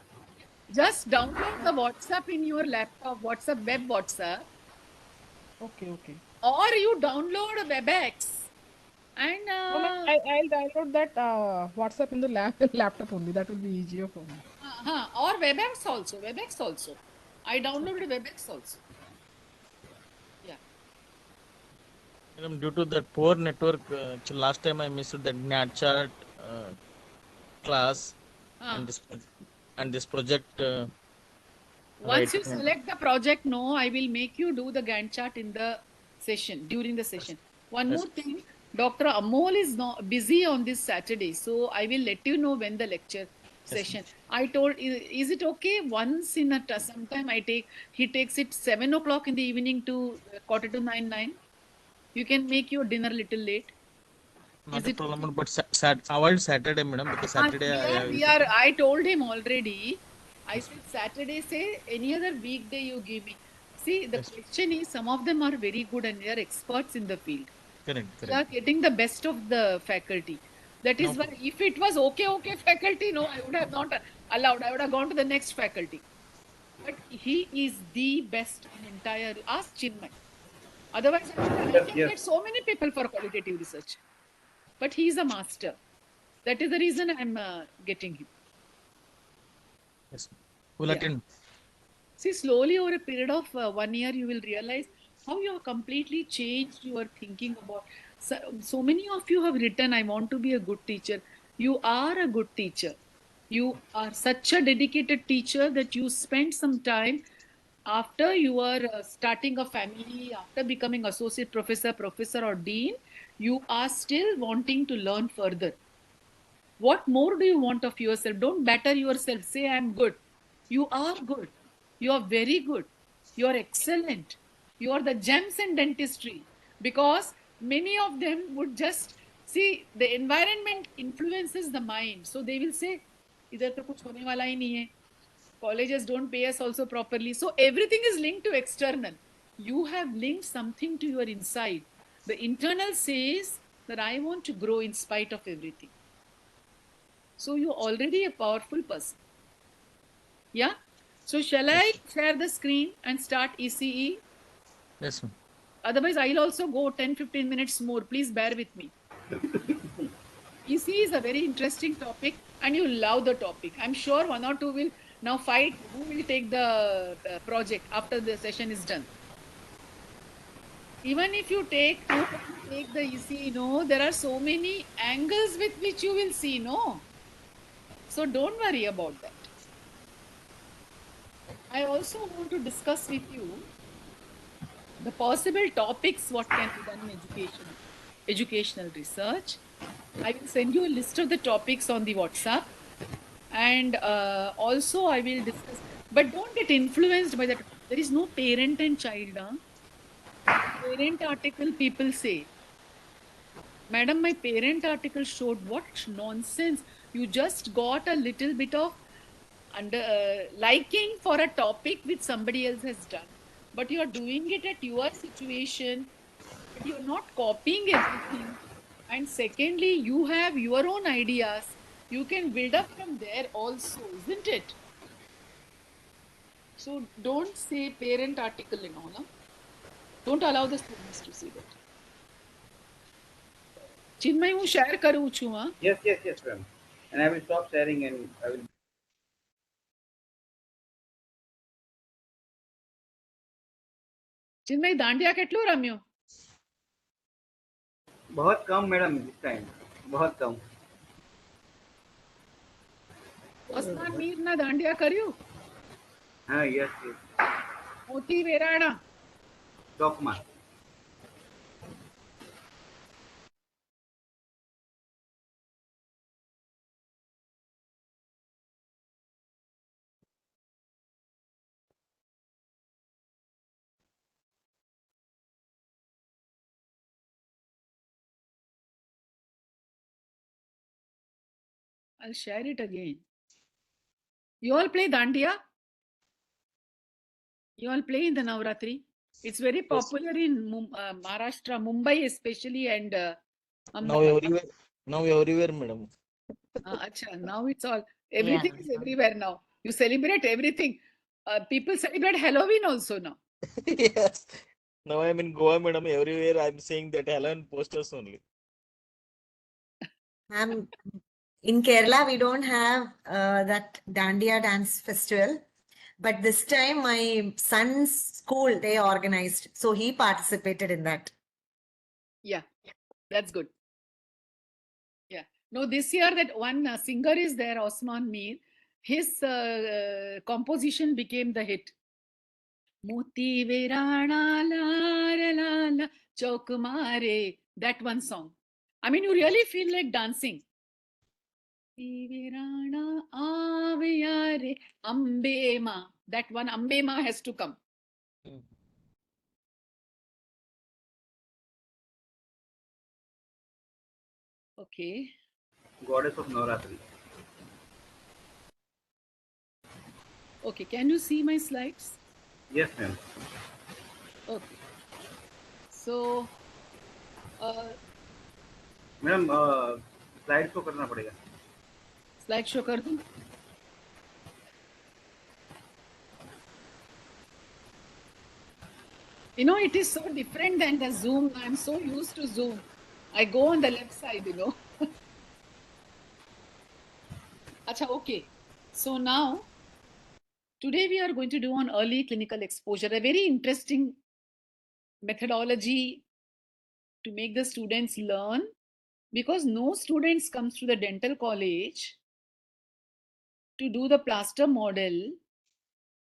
Just download the WhatsApp in your laptop, WhatsApp, web WhatsApp, Okay, okay. or you download a WebEx and No, ma'am, I'll download that WhatsApp in the laptop only. That will be easier for me. or WebEx also. WebEx also. I downloaded WebEx also. Yeah. Madam, due to that poor network, last time I missed that NatChat class Ah. and this project. Once you Writing. select the project, no, I will make you do the Gantt chart in the session, during the session. One Yes. more thing, Dr. Amol is not busy on this Saturday, so I will let you know when the lecture session. I told, is it okay? Once in a sometime he takes it 7 o'clock in the evening to 8:45, 9. You can make your dinner little late. Not Is a it okay? problem, but avoid Saturday, madam, because Saturday I told him already. I said Saturday, say any other weekday you give me. See, the question is some of them are very good and they are experts in the field. Correct, They are getting the best of the faculty. That is No why if it was okay faculty, no, I would have not allowed. I would have gone to the next faculty. But he is the best in entire. Ask Chinmay. Otherwise, I Yes, can yes. get so many people for qualitative research. But he is a master. That is the reason I'm getting him. Yes. We'll attend. See, slowly over a period of 1 year, you will realize how you have completely changed your thinking about. So many of you have written, I want to be a good teacher. You are a good teacher. You are such a dedicated teacher that you spend some time after you are starting a family, after becoming associate professor, professor, or dean, you are still wanting to learn further. What more do you want of yourself? Don't batter yourself. Say, I'm good. You are good. You are very good. You are excellent. You are the gems in dentistry. Because many of them would just see the environment influences the mind. So they will say, इधर तो कुछ होने वाला ही नहीं है. Colleges don't pay us also properly. So everything is linked to external. You have linked something to your inside. The internal says that I want to grow in spite of everything. So you're already a powerful person. Yeah. So shall I share the screen and start ECE? Yes, ma'am. Otherwise, I'll also go 10-15 minutes more. Please bear with me. ECE is a very interesting topic and you love the topic. I'm sure one or two will now fight who will take the project after the session is done. Even if you take the ECE, no, there are so many angles with which you will see, no. So don't worry about that. I also want to discuss with you the possible topics what can be done in educational research. I will send you a list of the topics on the WhatsApp, and also I will discuss. But don't get influenced by that. There is no parent and child. Parent article people say, Madam, my parent article showed what nonsense. You just got a little bit of liking for a topic which somebody else has done, but you are doing it at your situation, but you're not copying everything. And secondly, you have your own ideas. You can build up from there also, isn't it? So don't say parent article and all. Huh? Don't allow the students to see that. Chinmay, હું share કરું છું હા. Yes, yes, yes, ma'am. And I will stop sharing and I will. Chinmay, dandiya કેટલું રમ્યો? बहुत कम madam this time. बहुत कम. અસમાન મીરના દાંડિયા કર્યું? हाँ, yes, yes. મોતી વેરાણા. Dogma. I'll share it again. You all play Dandiya? You all play in the Navratri? It's very popular in Maharashtra, Mumbai especially, and Now Ahmedabad. everywhere, madam. Acha, now it's all, everything is everywhere now. You celebrate everything. People celebrate Halloween also now. Yes. Now I'm in Goa, madam. Everywhere I'm seeing that Helen posters only. In Kerala, we don't have that Dandiya dance festival. But this time, my son's school, they organized. So he participated in that. Yeah, that's good. Yeah. No, this year that one singer is there, Osman Mir. His composition became the hit. Moti Verana la la la Chok Mare. That one song. I mean, you really feel like dancing. Virana Aviyare Ambema. That one Ambema has to come. Okay. Goddess of Navratri. Okay, can you see my slides? Yes, ma'am. Okay. So, madam slide show करना पड़ेगा. Slide show कर दूं? You know, it is so different than the Zoom. I'm so used to Zoom. I go on the left side, you know. Acha, okay. So now, today we are going to do on early clinical exposure, a very interesting methodology to make the students learn, because no students comes to the dental college to do the plaster model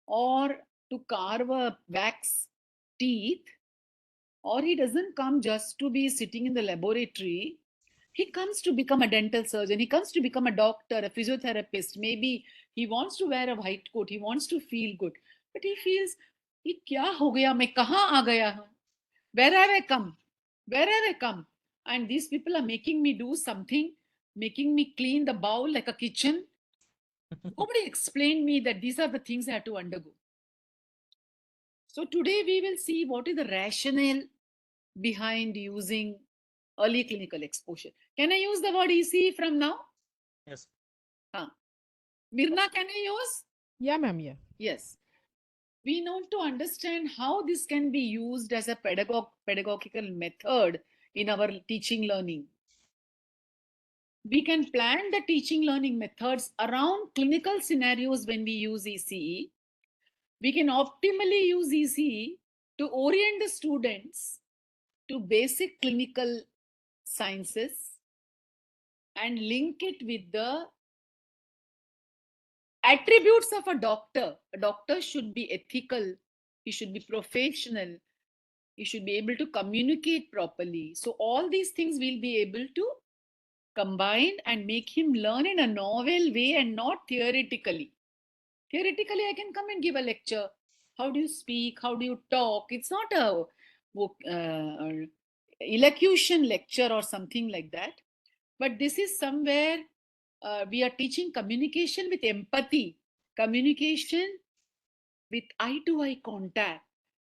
or to carve a wax teeth, or he doesn't come just to be sitting in the laboratory. He comes to become a dental surgeon. He comes to become a doctor, a physiotherapist. Maybe he wants to wear a white coat. He wants to feel good. But he feels, ये क्या हो गया? मैं कहाँ आ गया हूँ? Where have I come? Where have I come? And these people are making me do something, making me clean the bowl like a kitchen. Nobody explained me that these are the things I have to undergo. So today we will see what is the rationale behind using early clinical exposure. Can I use the word ECE from now? Yes. Mirna, can I use? Yeah, ma'am. Yeah. Yes. We need to understand how this can be used as a pedagogical method in our teaching learning. We can plan the teaching learning methods around clinical scenarios when we use ECE. We can optimally use ECE to orient the students to basic clinical sciences and link it with the attributes of a doctor. A doctor should be ethical, he should be professional, he should be able to communicate properly. So all these things we'll be able to combine and make him learn in a novel way and not theoretically. Theoretically, I can come and give a lecture. How do you speak? How do you talk? It's not a elocution lecture or something like that. But this is somewhere we are teaching communication with empathy, communication with eye-to-eye contact,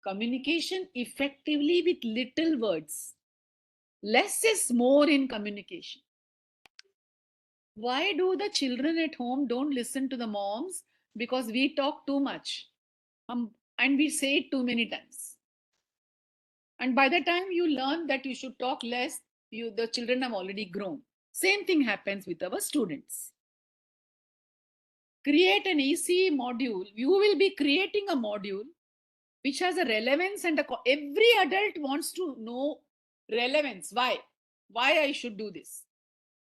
communication effectively with little words. Less is more in communication. Why do the children at home don't listen to the moms? Because we talk too much and we say it too many times. And by the time you learn that you should talk less, the children have already grown. Same thing happens with our students. Create an ECE module. You will be creating a module which has a relevance, and every adult wants to know relevance. Why I should do this?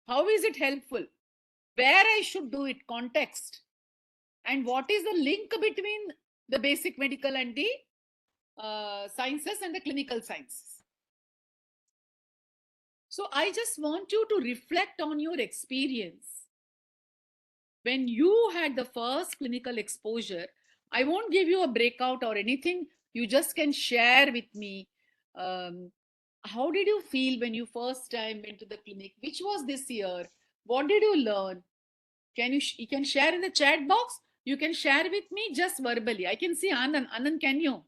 How is it helpful? Where I should do it? Context. And what is the link between the basic medical and the sciences and the clinical sciences? So I just want you to reflect on your experience. When you had the first clinical exposure, I won't give you a breakout or anything. You just can share with me. How did you feel when you first time went to the clinic? Which was this year? What did you learn? You can share in the chat box. You can share with me just verbally. I can see Anand. Anand, can you?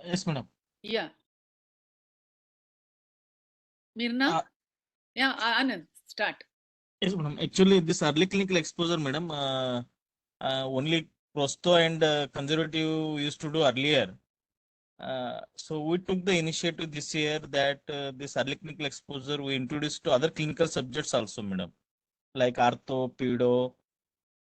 Yes, madam. Yeah. Mirna? Yeah, Anand, start. Yes, madam. Actually, this early clinical exposure, madam, only prosto and conservative used to do earlier. So we took the initiative this year that this early clinical exposure we introduced to other clinical subjects also, madam, like ortho, pedo,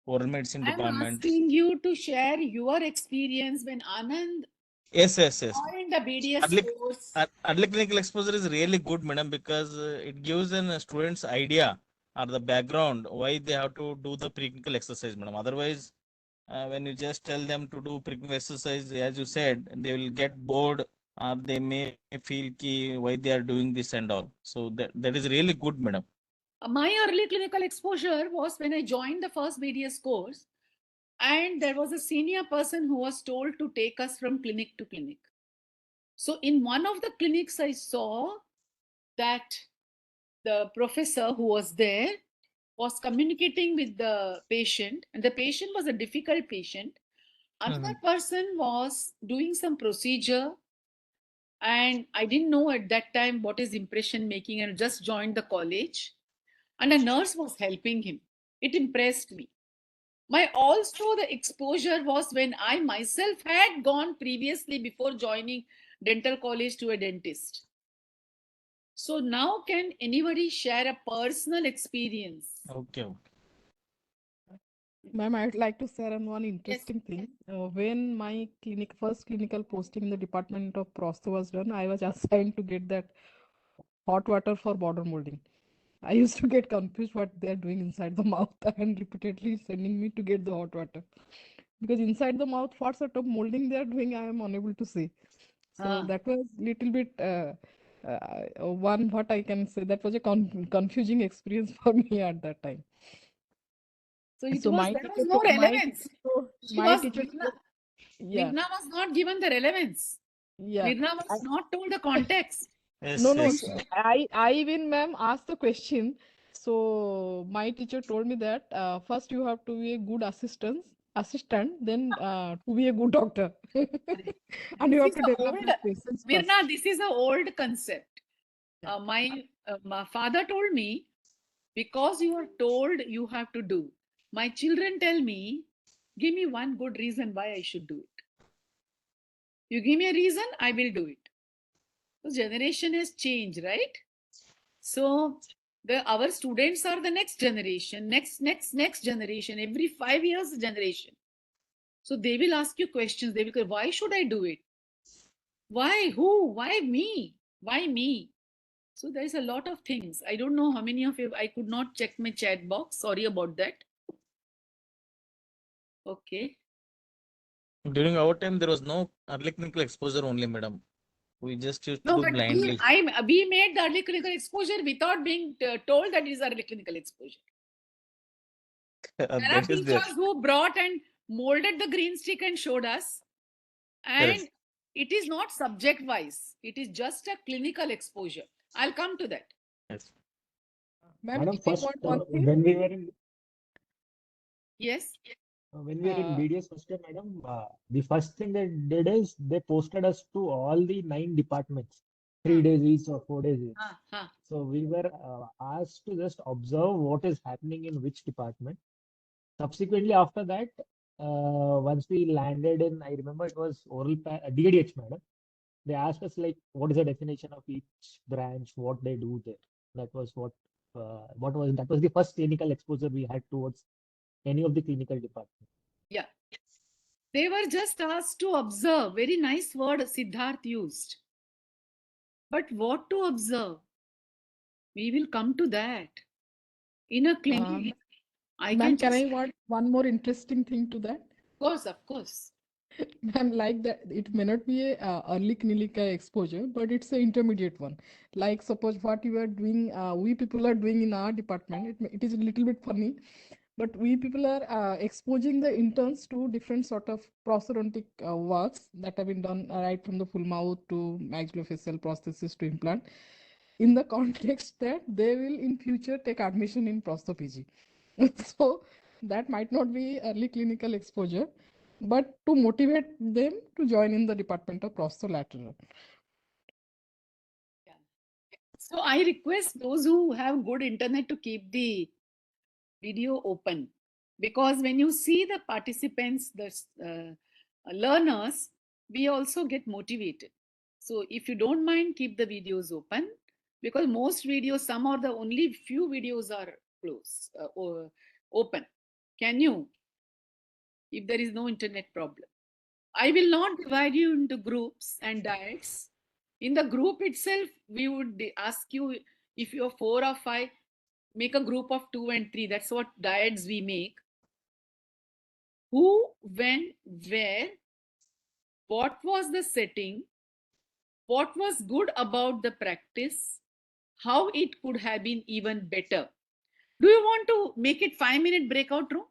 oral medicine I'm department. asking you to share your experience when Anand Yes. joined the BDS course. Early clinical exposure is really good, madam, because it gives an student's idea or the background why they have to do the preclinical exercise, madam. Otherwise, when you just tell them to do preclinical exercise, as you said, they will get bored or they may feel ki why they are doing this and all. So that is really good, madam. My early clinical exposure was when I joined the first BDS course, and there was a senior person who was told to take us from clinic to clinic. So in one of the clinics, I saw that the professor who was there was communicating with the patient, and the patient was a difficult patient. Another person was doing some procedure, and I didn't know at that time what is impression making, and just joined the college, and a nurse was helping him. It impressed me. My also the exposure was when I myself had gone previously before joining dental college to a dentist. So now can anybody share a personal experience? Okay. Ma'am, I'd like to share on one interesting thing. When my first clinical posting in the Department of Prosto was done, I was assigned to get that hot water for border molding. I used to get confused what they're doing inside the mouth and repeatedly sending me to get the hot water. Because inside the mouth, what sort of molding they are doing, I am unable to see. So that was little bit one, what I can say, that was a confusing experience for me at that time. So it So was, there was no relevance. Mirna was not given the relevance. Yeah. Mirna was not told the context. No, I even ma'am asked the question. So my teacher told me that first you have to be a good assistant, then to be a good doctor. And you have to develop that patience first. Mirna, this is an old concept. My father told me, because you are told you have to do. My children tell me, give me one good reason why I should do it. You give me a reason, I will do it. So generation has changed, right? So our students are the next generation, next generation, every 5 years generation. So they will ask you questions. They will go, why should I do it? Why? Who? Why me? Why me? So there's a lot of things. I don't know how many of you, I could not check my chat box. Sorry about that. Okay. During our time, there was no early clinical exposure only, madam. We just used to No, do but blindly. we made the early clinical exposure without being told that it is early clinical exposure. There are teachers who brought and molded the green stick and showed us. And it is not subject wise. It is just a clinical exposure. I'll come to that. Yes. Madam, first, when we were in Yes. When we were in BDS first year, madam, the first thing they did is they posted us to all the 9 departments, 3 days each or 4 days each. So we were asked to just observe what is happening in which department. Subsequently, after that, once we landed in, I remember it was DADH, madam. They asked us like, what is the definition of each branch, what they do there. That was that was the first clinical exposure we had towards any of the clinical department. Yeah. They were just asked to observe. Very nice word Siddharth used. But what to observe? We will come to that. In a clinic, Can I add one more interesting thing to that? Of course. Ma'am, like that, it may not be a early clinical exposure, but it's an intermediate one. Like suppose what you are doing, we people are doing in our department, it is a little bit funny, but we people are exposing the interns to different sort of prosthodontic works that have been done right from the full mouth to maxillofacial prosthesis to implant, in the context that they will in future take admission in prosto PG. So that might not be early clinical exposure, but to motivate them to join in the department of prostolateral. Yeah. So I request those who have good internet to keep the video open, because when you see the participants, the learners, we also get motivated. So if you don't mind, keep the videos open, because most videos, some or the only few videos are closed or open. Can you, if there is no internet problem? I will not divide you into groups and diets. In the group itself, we would ask you, if you're 4 or 5, make a group of 2 and 3. That's what diets we make. Who, when, where, what was the setting, what was good about the practice, how it could have been even better. Do you want to make it 5-minute breakout room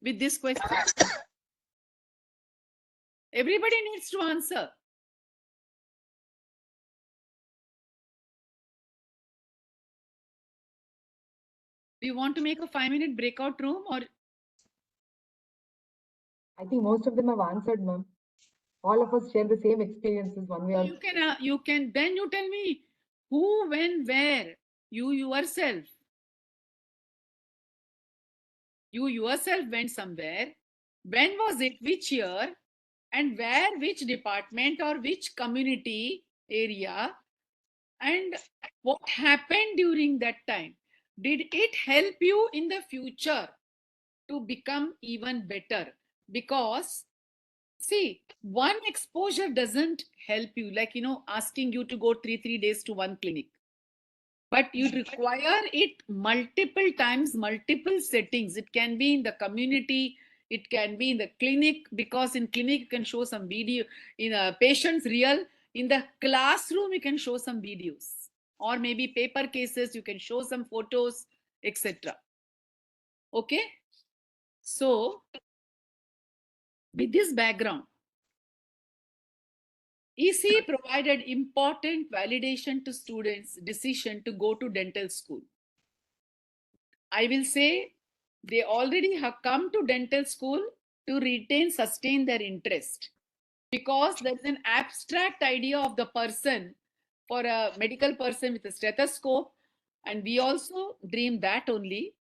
with this question? Everybody needs to answer. Do you want to make a 5-minute breakout room, or? I think most of them have answered, ma'am. All of us share the same experiences one way or You can, then you tell me who, when, where, you yourself went somewhere. When was it, which year, and where, which department or which community area, and what happened during that time? Did it help you in the future to become even better? Because see, one exposure doesn't help you, like, asking you to go three days to one clinic. But you require it multiple times, multiple settings. It can be in the community, it can be in the clinic, because in clinic you can show some video, in a patient's real, in the classroom you can show some videos, or maybe paper cases, you can show some photos, etc. Okay, so with this background, EC provided important validation to students' decision to go to dental school. I will say they already have come to dental school to retain, sustain their interest, because there is an abstract idea of the person for a medical person with a stethoscope, and we also dream that only.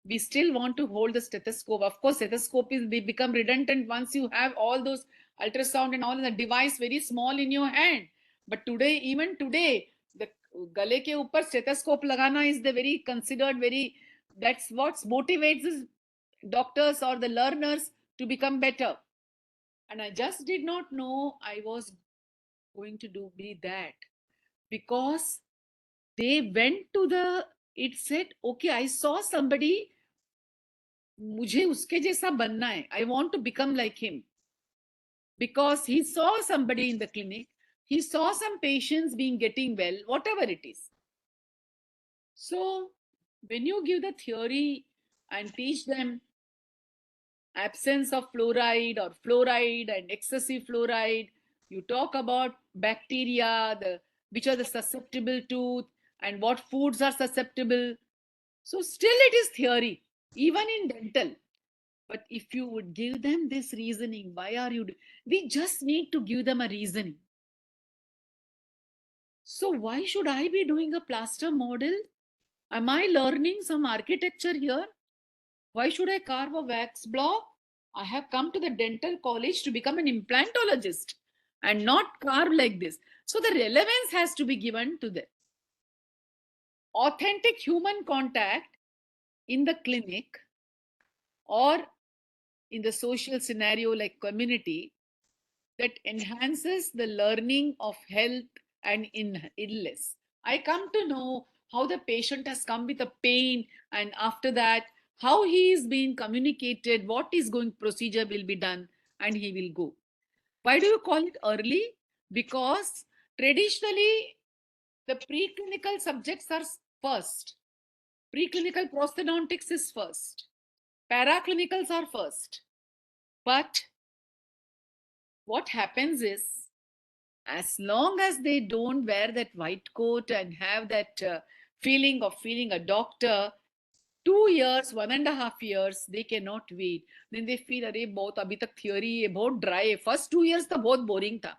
We still want to hold the stethoscope. Of course, stethoscope is become redundant once you have all those ultrasound and all in the device very small in your hand. But today, even today, the gale ke upar stethoscope lagana is the very considered very, that's what motivates doctors or the learners to become better. And I just did not know I was going to be that, because they went to the, it said, okay, I saw somebody, मुझे उसके जैसा बनना है, I want to become like him, because he saw somebody in the clinic, he saw some patients being getting well, whatever it is. So when you give the theory and teach them absence of fluoride or fluoride and excessive fluoride, you talk about bacteria, which are the susceptible tooth, and what foods are susceptible. So still it is theory, even in dental. But if you would give them this reasoning, why are you, we just need to give them a reasoning. So why should I be doing a plaster model? Am I learning some architecture here? Why should I carve a wax block? I have come to the dental college to become an implantologist and not carve like this. So the relevance has to be given to the authentic human contact in the clinic or in the social scenario like community, that enhances the learning of health and illness. I come to know how the patient has come with a pain, and after that, how he is being communicated, what is going procedure will be done, and he will go. Why do you call it early? Because traditionally, the preclinical subjects are first. Preclinical prosthodontics is first. Paraclinicals are first. But what happens is, as long as they don't wear that white coat and have that feeling of feeling a doctor, 2 years, 1.5 years, they cannot wait. Then they feel, अरे बहुत अभी तक theory है, बहुत dry है. First 2 years तो बहुत boring था.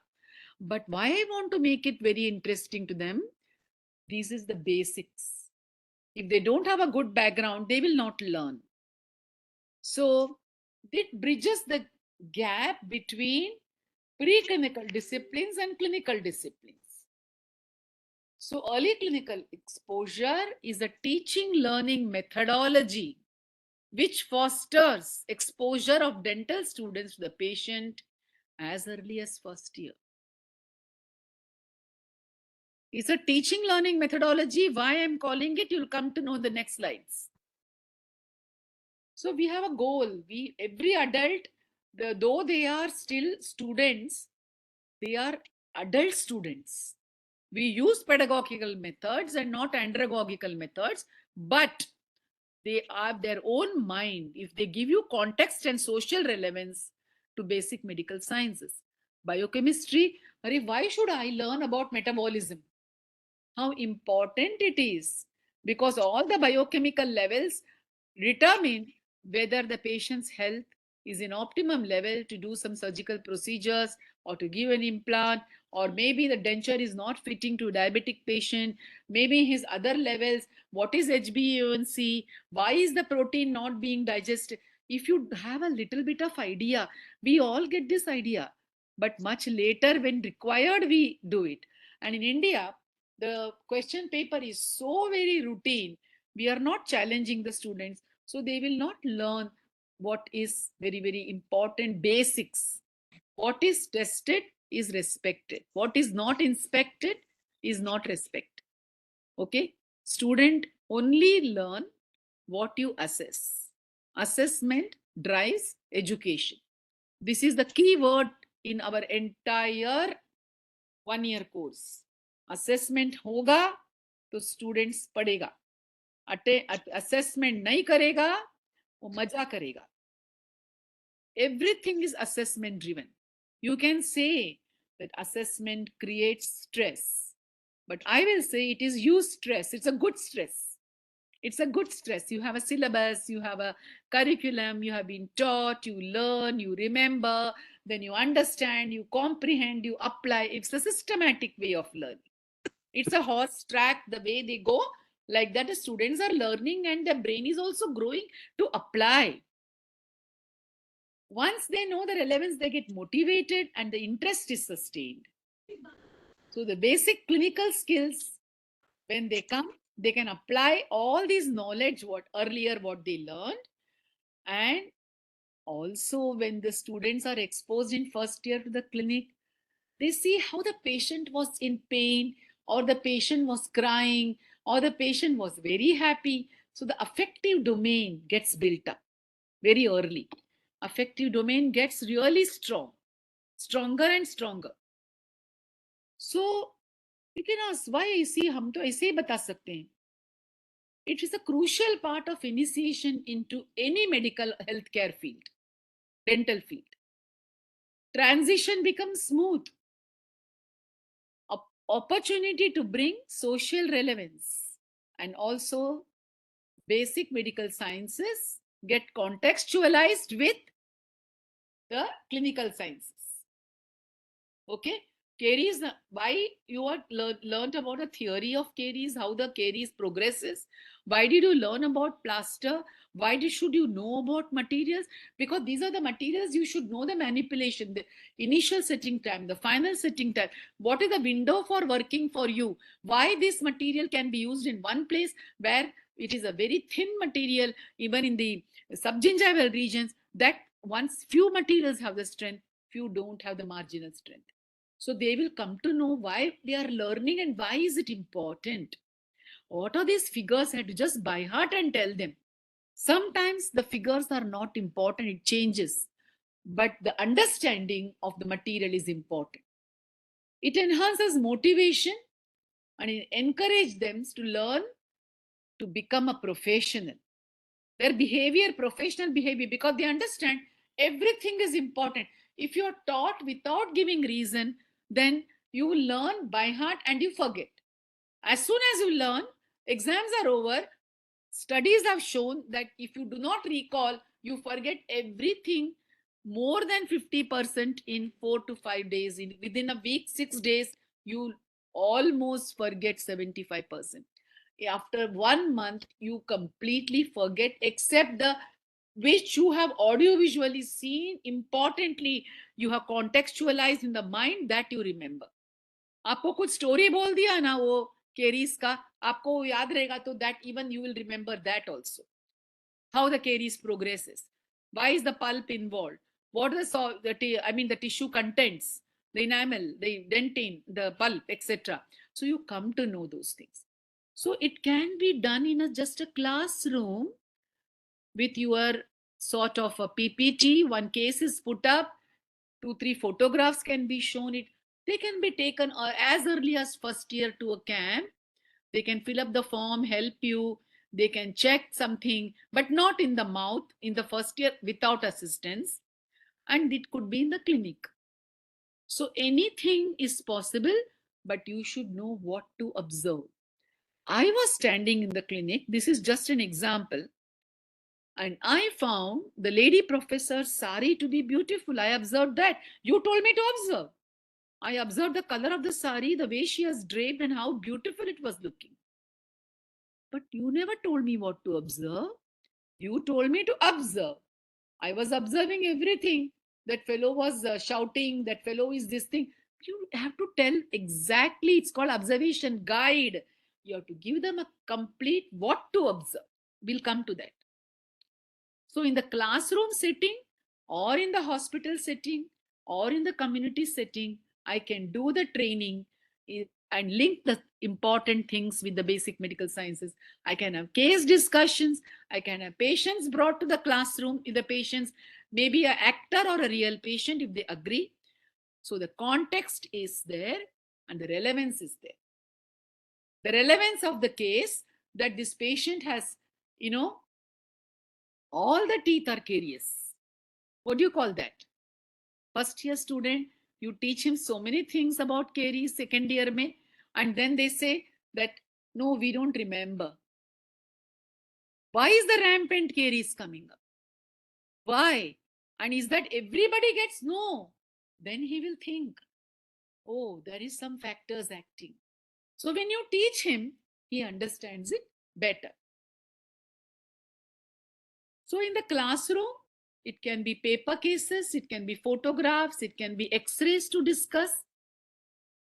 But why I want to make it very interesting to them? This is the basics. If they don't have a good background, they will not learn. So it bridges the gap between preclinical disciplines and clinical disciplines. So early clinical exposure is a teaching learning methodology which fosters exposure of dental students to the patient as early as first year. It's a teaching learning methodology. Why I'm calling it, you'll come to know in the next slides. So we have a goal. Every adult, though they are still students, they are adult students. We use pedagogical methods and not andragogical methods, but they have their own mind if they give you context and social relevance to basic medical sciences. Biochemistry, why should I learn about metabolism? How important it is, because all the biochemical levels determine whether the patient's health is in optimum level to do some surgical procedures or to give an implant, or maybe the denture is not fitting to a diabetic patient, maybe his other levels, what is HbA1c, why is the protein not being digested. If you have a little bit of idea, we all get this idea, but much later when required we do it. And in India, the question paper is so very routine, we are not challenging the students, so they will not learn what is very, very important basics. What is tested is respected. What is not inspected is not respected. Okay? Student only learn what you assess. Assessment drives education. This is the key word in our entire 1-year course. Assessment होगा तो students पढ़ेगा. Assessment नहीं करेगा वो मजा करेगा. Everything is assessment driven. You can say that assessment creates stress, but I will say it is used stress. It's a good stress. It's a good stress. You have a syllabus, you have a curriculum, you have been taught, you learn, you remember, then you understand, you comprehend, you apply. It's a systematic way of learning. It's a horse track, the way they go, like that the students are learning and their brain is also growing to apply. Once they know the relevance, they get motivated and the interest is sustained. So the basic clinical skills, when they come, they can apply all these knowledge what they learned. And also when the students are exposed in first year to the clinic, they see how the patient was in pain, or the patient was crying, or the patient was very happy. So the affective domain gets built up very early. Affective domain gets really strong, stronger and stronger. So you can ask, why ऐसे हम तो ऐसे ही बता सकते हैं. It is a crucial part of initiation into any medical healthcare field, dental field. Transition becomes smooth. Opportunity to bring social relevance, and also basic medical sciences get contextualized with the clinical sciences. Okay, caries, why you are learned about the theory of caries, how the caries progresses. Why did you learn about plaster? Why should you know about materials? Because these are the materials you should know the manipulation, the initial setting time, the final setting time. What is the window for working for you? Why this material can be used in one place where it is a very thin material, even in the subgingival regions, that once few materials have the strength, few don't have the marginal strength. So they will come to know why they are learning and why is it important. What are these figures? I had to just by heart and tell them. Sometimes the figures are not important, it changes. But the understanding of the material is important. It enhances motivation and it encourages them to learn to become a professional. Their behavior, professional behavior, because they understand everything is important. If you are taught without giving reason, then you learn by heart and you forget. As soon as you learn, exams are over, Studies have shown that if you do not recall, you forget everything more than 50% in 4 to 5 days. Within a week, 6 days, you almost forget 75%. After 1 month, you completely forget, except the which you have audio visually seen. Importantly, you have contextualized in the mind, that you remember. आपको कुछ story बोल दिया ना वो caries का, आपको याद रहेगा, तो that even you will remember that also. How the caries progresses, why is the pulp involved, what are the tissue contents, the enamel, the dentine, the pulp, etc. So you come to know those things. So it can be done in just a classroom with your sort of a PPT. One case is put up, 2-3 photographs can be shown. They can be taken as early as first year to a camp. They can fill up the form, help you. They can check something, but not in the mouth in the first year without assistance. And it could be in the clinic. So anything is possible, but you should know what to observe. I was standing in the clinic. This is just an example. And I found the lady professor's sari to be beautiful. I observed that. You told me to observe. I observed the color of the sari, the way she has draped, and how beautiful it was looking. But you never told me what to observe. You told me to observe. I was observing everything. That fellow was shouting, that fellow is this thing. You have to tell exactly. It's called observation guide. You have to give them a complete what to observe. We'll come to that. So in the classroom setting, or in the hospital setting, or in the community setting, I can do the training and link the important things with the basic medical sciences. I can have case discussions. I can have patients brought to the classroom. If the patients may be an actor or a real patient, if they agree. So the context is there and the relevance is there. The relevance of the case, that this patient has, all the teeth are carious. What do you call that? First year student, you teach him so many things about caries, second year mein, and then they say that, no, we don't remember. Why is the rampant caries coming up? Why? And is that everybody gets? No. Then he will think, oh, there is some factors acting. So when you teach him, he understands it better. So in the classroom, it can be paper cases, it can be photographs, it can be x-rays to discuss.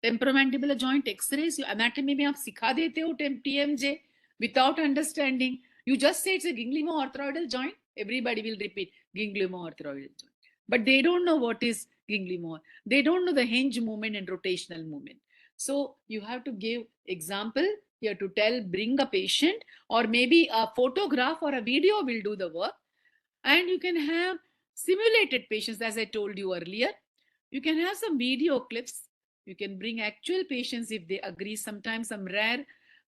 Temporomandibular joint x-rays, anatomy में आप सिखा देते हो TMJ without understanding. You just say it's a gangliomo-orthoidal joint. Everybody will repeat gangliomo-orthoidal joint. But they don't know what is gangliomo. They don't know the hinge movement and rotational movement. So you have to give example. You have to tell, bring a patient, or maybe a photograph or a video will do the work. And you can have simulated patients, as I told you earlier. You can have some video clips. You can bring actual patients if they agree. Sometimes some rare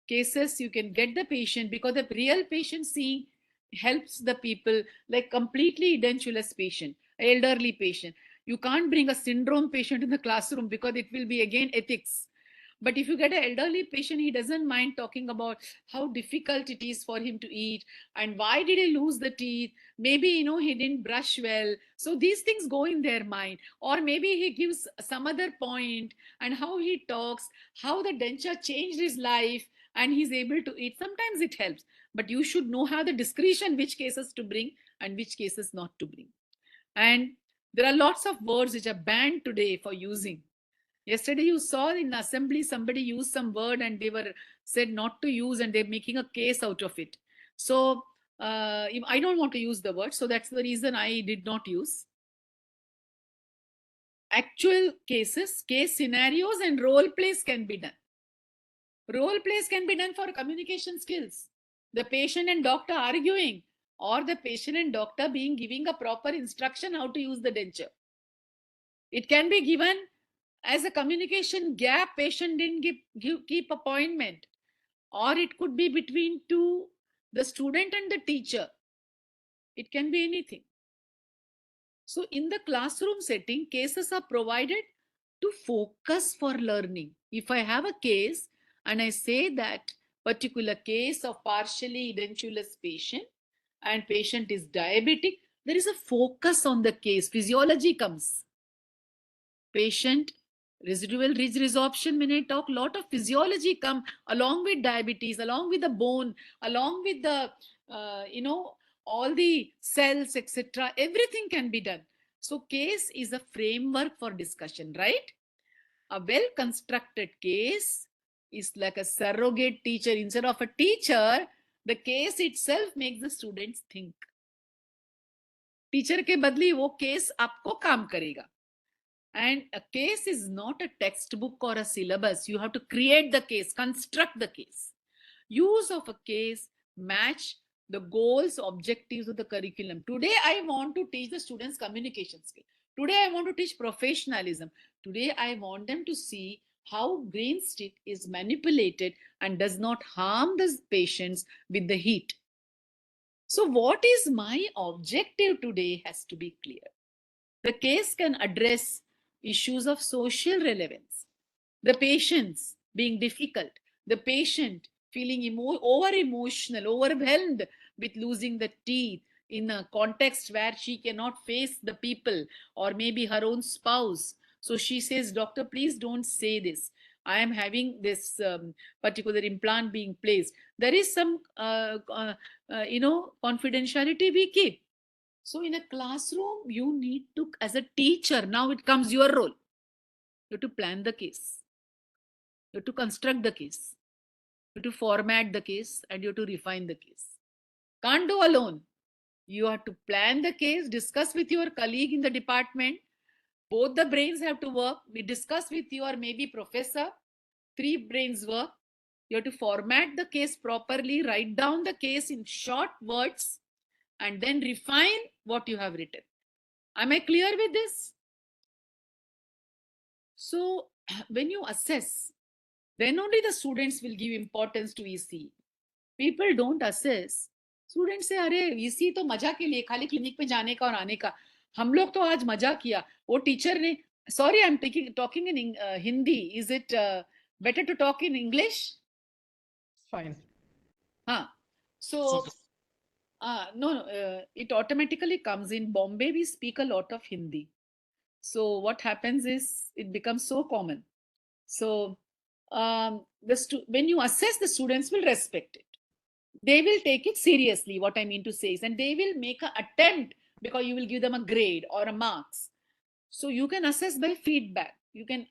cases, you can get the patient, because the real patient seeing helps the people, like completely edentulous patient, elderly patient. You can't bring a syndrome patient in the classroom because it will be again ethics. But if you get an elderly patient, he doesn't mind talking about how difficult it is for him to eat and why did he lose the teeth. Maybe, he didn't brush well. So these things go in their mind. Or maybe he gives some other point and how he talks, how the denture changed his life and he's able to eat. Sometimes it helps. But you should know how the discretion, which cases to bring and which cases not to bring. And there are lots of words which are banned today for using. Yesterday you saw in assembly somebody used some word and they were said not to use and they're making a case out of it. So I don't want to use the word. So that's the reason I did not use. Actual cases, case scenarios and role plays can be done. Role plays can be done for communication skills. The patient and doctor arguing, or the patient and doctor giving a proper instruction how to use the denture. It can be given as a communication gap, patient didn't keep appointment, or it could be between the student and the teacher. It can be anything. So in the classroom setting, cases are provided to focus for learning. If I have a case and I say that particular case of partially edentulous patient, and patient is diabetic, there is a focus on the case. Physiology comes. Patient residual ridge resorption, when I talk, lot of physiology come along with diabetes, along with the bone, along with the all the cells, etc. Everything can be done. So case is a framework for discussion, right? A well constructed case is like a surrogate teacher. Instead of a teacher, the case itself makes the students think. Teacher के बदले वो case आपको काम करेगा. And a case is not a textbook or a syllabus. You have to create the case, construct the case. Use of a case match the goals, objectives of the curriculum. Today, I want to teach the students communication skill. Today, I want to teach professionalism. Today, I want them to see how green stick is manipulated and does not harm the patients with the heat. So what is my objective today has to be clear. The case can address issues of social relevance, the patients being difficult, the patient feeling over-emotional, overwhelmed with losing the teeth in a context where she cannot face the people or maybe her own spouse. So she says, doctor, please don't say this. I am having this particular implant being placed. There is some, confidentiality we keep. So in a classroom, you need to, as a teacher, now it comes your role. You have to plan the case. You have to construct the case. You have to format the case and you have to refine the case. Can't do alone. You have to plan the case, discuss with your colleague in the department. Both the brains have to work. We discuss with your maybe professor. 3 brains work. You have to format the case properly, write down the case in short words, and then refine what you have written. Am I clear with this? So when you assess, then only the students will give importance to EC. People don't assess. Students say, अरे EC तो मजा के लिए, खाली clinic पे जाने का और आने का. हम लोग तो आज मजा किया. वो टीचर ने, sorry, I'm talking in Hindi. Is it better to talk in English? Fine. So, no, it automatically comes in Bombay. We speak a lot of Hindi. So what happens is it becomes so common. So when you assess, the students will respect it. They will take it seriously. What I mean to say is, and they will make an attempt because you will give them a grade or a marks. So you can assess by feedback. You can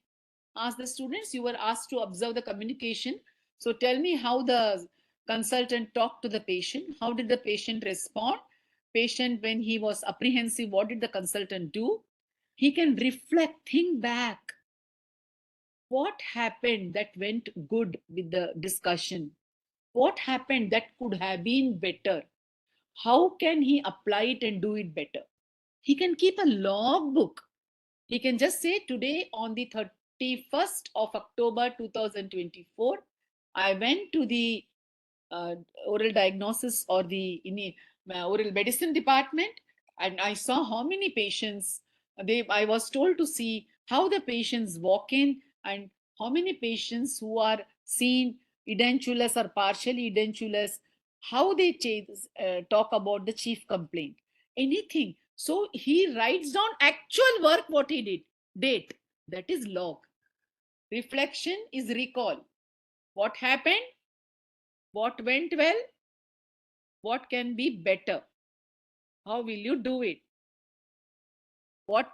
ask the students, you were asked to observe the communication. So tell me how the consultant talked to the patient. How did the patient respond? Patient, when he was apprehensive, what did the consultant do? He can reflect, think back. What happened that went good with the discussion? What happened that could have been better? How can he apply it and do it better? He can keep a log book. He can just say, today on the 31st of October 2024, I went to the oral diagnosis or the oral medicine department, and I saw how many patients. I was told to see how the patients walk in and how many patients who are seen edentulous or partially edentulous, how they talk about the chief complaint, anything. So he writes down actual work, what he did, date, that is log. Reflection is recall. What happened? What went well? What can be better? How will you do it? What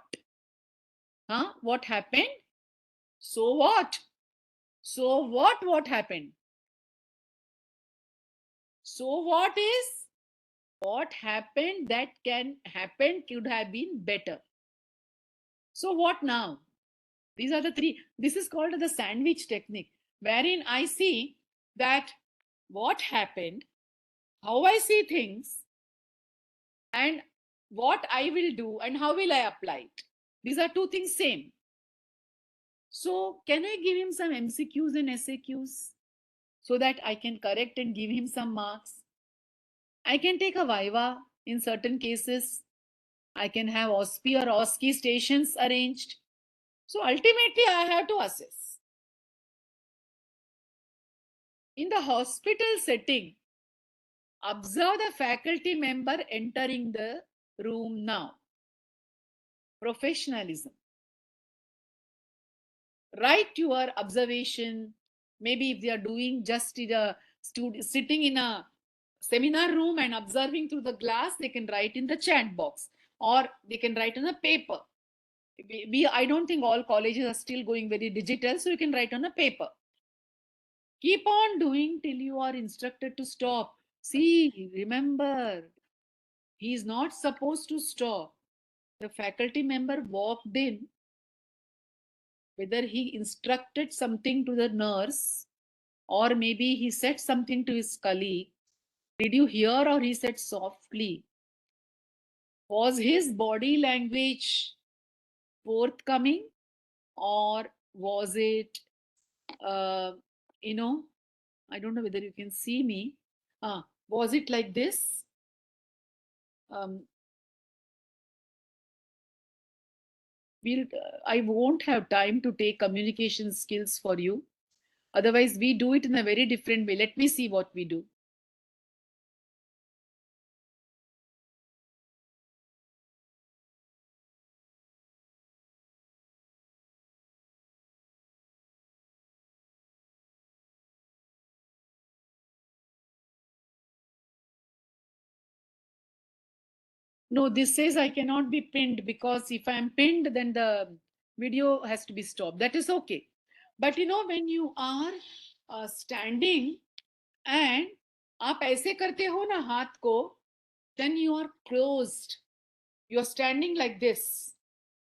happened? So what? So what happened? So what is? What happened that can happen could have been better. So what now? These are the 3. This is called the sandwich technique, wherein I see that what happened, how I see things, and what I will do and how will I apply it. These are 2 things same. So can I give him some MCQs and SAQs so that I can correct and give him some marks? I can take a Viva in certain cases. I can have OSPI or OSCE stations arranged. So ultimately I have to assess. In the hospital setting, observe the faculty member entering the room now. Professionalism. Write your observation. Maybe if they are doing just sitting in a seminar room and observing through the glass, they can write in the chat box or they can write on a paper. I don't think all colleges are still going very digital, so you can write on a paper. Keep on doing till you are instructed to stop. See, remember, he is not supposed to stop. The faculty member walked in, whether he instructed something to the nurse or maybe he said something to his colleague. Did you hear or he said softly? Was his body language forthcoming or was it, you know, I don't know whether you can see me. Was it like this? I won't have time to take communication skills for you. Otherwise, we do it in a very different way. Let me see what we do. No, this says I cannot be pinned because if I am pinned, then the video has to be stopped. That is okay. But you know, when you are standing and आप ऐसे करते हो ना हाथ को, then you are closed. You are standing like this.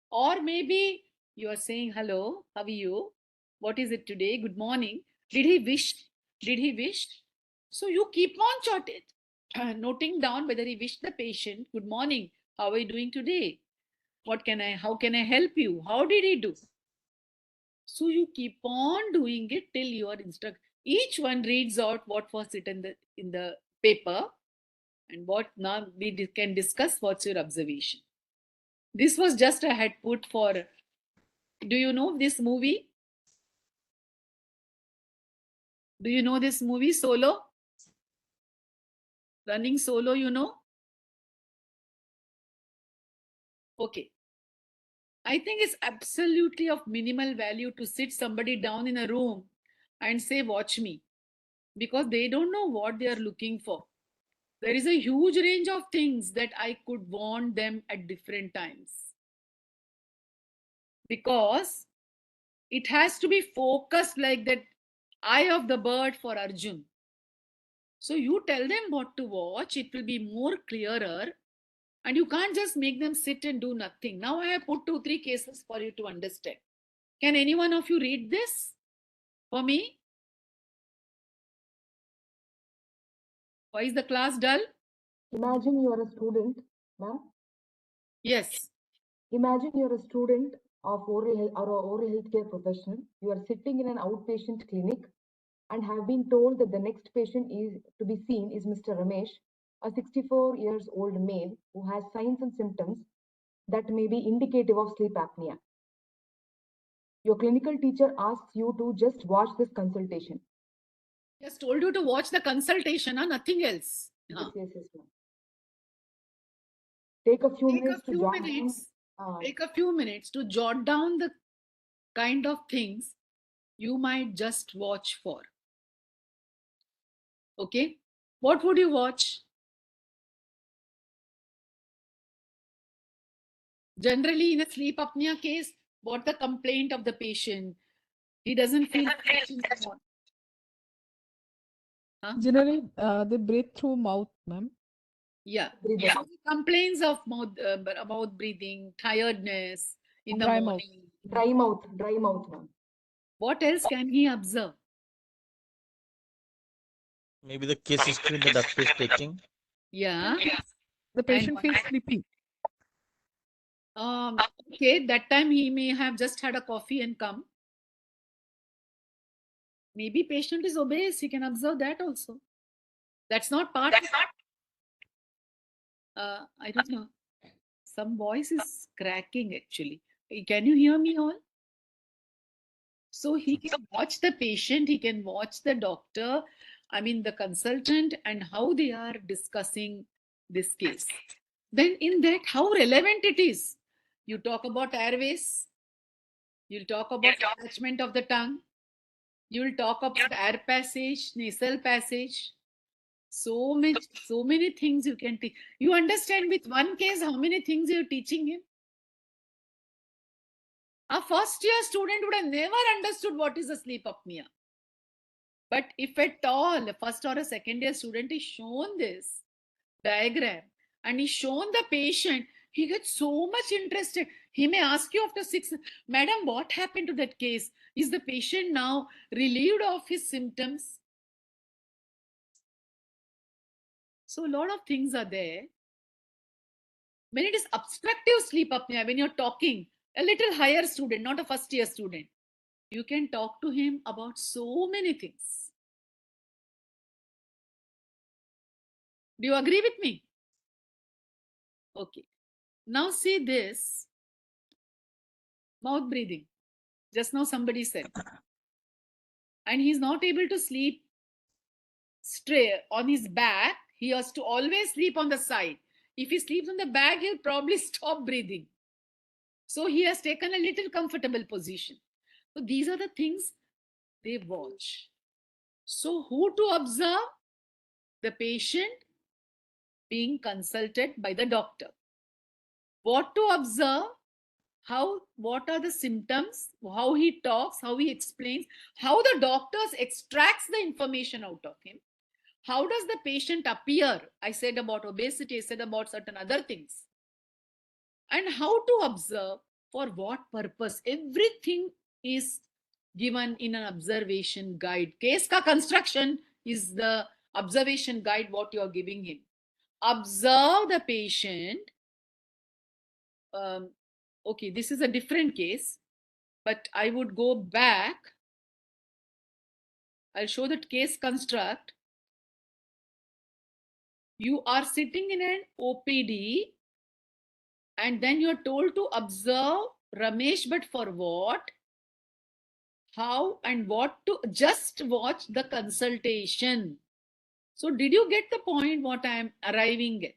Or maybe you are saying, hello, how are you? What is it today? Good morning. Did he wish? Did he wish? So you keep on noting down whether he wished the patient, good morning, how are you doing today? How can I help you? How did he do? So you keep on doing it till you are instructed. Each one reads out what was it in the paper and what now we can discuss what's your observation. This was just I had put for, do you know this movie? Do you know this movie, Solo? Running Solo, you know? Okay. I think it's absolutely of minimal value to sit somebody down in a room and say, watch me, because they don't know what they are looking for. There is a huge range of things that I could warn them at different times. Because it has to be focused like that eye of the bird for Arjun. So you tell them what to watch, it will be more clearer. And you can't just make them sit and do nothing. Now I have put 2-3 cases for you to understand. Can any one of you read this for me? Why is the class dull? Imagine you are a student, ma'am. Yes. Imagine you are a student of oral health or an oral healthcare professional. You are sitting in an outpatient clinic and have been told that the next patient is to be seen is Mr. Ramesh, a 64 years old male who has signs and symptoms that may be indicative of sleep apnea. Your clinical teacher asks you to just watch this consultation. Just told you to watch the consultation, nothing else. Yes, ma'am. Take a few minutes to jot down. Take a few minutes to jot down the kind of things you might just watch for. Okay? What would you watch? Generally, in a sleep apnea case, what the complaint of the patient? He doesn't feel anymore. Huh? Generally, they breathe through mouth, ma'am. Yeah. So he complains of mouth breathing, tiredness in the morning. Dry mouth, ma'am. What else can he observe? Maybe the case history the doctor is taking. Yeah. The patient feels sleepy. Okay, that time he may have just had a coffee and come. Maybe patient is obese. He can observe that also. That's not part of I don't know. Some voice is cracking actually. Can you hear me all? So he can watch the patient, he can watch the doctor, I mean the consultant, and how they are discussing this case. Then in that, how relevant it is. You talk about airways, you'll talk about attachment of the tongue, you'll talk about air passage, nasal passage. So many things you can teach. You understand with one case how many things you're teaching him? A first year student would have never understood what is a sleep apnea. But if at all a first or a second year student is shown this diagram and is shown the patient, he gets so much interested. He may ask you after 6, Madam, what happened to that case? Is the patient now relieved of his symptoms? So a lot of things are there. When it is obstructive sleep apnea, when you're talking, a little higher student, not a first year student, you can talk to him about so many things. Do you agree with me? Okay. Now see this. Mouth breathing. Just now somebody said. And he's not able to sleep straight on his back. He has to always sleep on the side. If he sleeps on the back, he'll probably stop breathing. So he has taken a little comfortable position. So these are the things they watch. So who to observe? The patient being consulted by the doctor. What to observe? What are the symptoms, how he talks, how he explains, how the doctors extracts the information out of him. How does the patient appear? I said about obesity, I said about certain other things. And how to observe, for what purpose. Everything is given in an observation guide. Case ka construction is the observation guide what you are giving him. Observe the patient. Okay, this is a different case, but I would go back. I'll show that case construct. You are sitting in an OPD and then you're told to observe Ramesh, but for what, how, and what to. Just watch the consultation. So did you get the point what I am arriving at?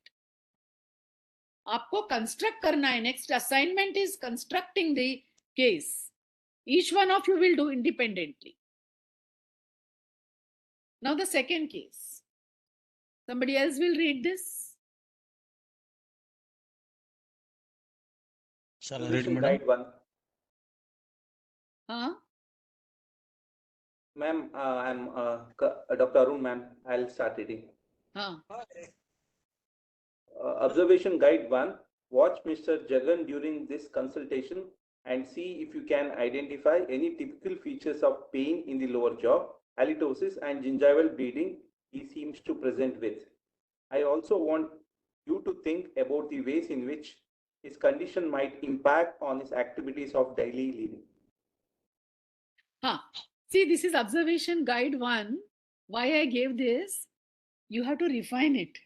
आपको construct करना है. Next assignment is constructing the case. Each one of you will do independently. Now the second case. Somebody else will read this. Shall I read, madam? Guide 1. Huh? Ma'am, I'm Dr. Arun, ma'am. I'll start reading. Huh. Observation Guide 1. Watch Mr. Jagan during this consultation and see if you can identify any typical features of pain in the lower jaw, halitosis, and gingival bleeding he seems to present with. I also want you to think about the ways in which his condition might impact on his activities of daily living. See, this is observation guide 1. Why I gave this? You have to refine it.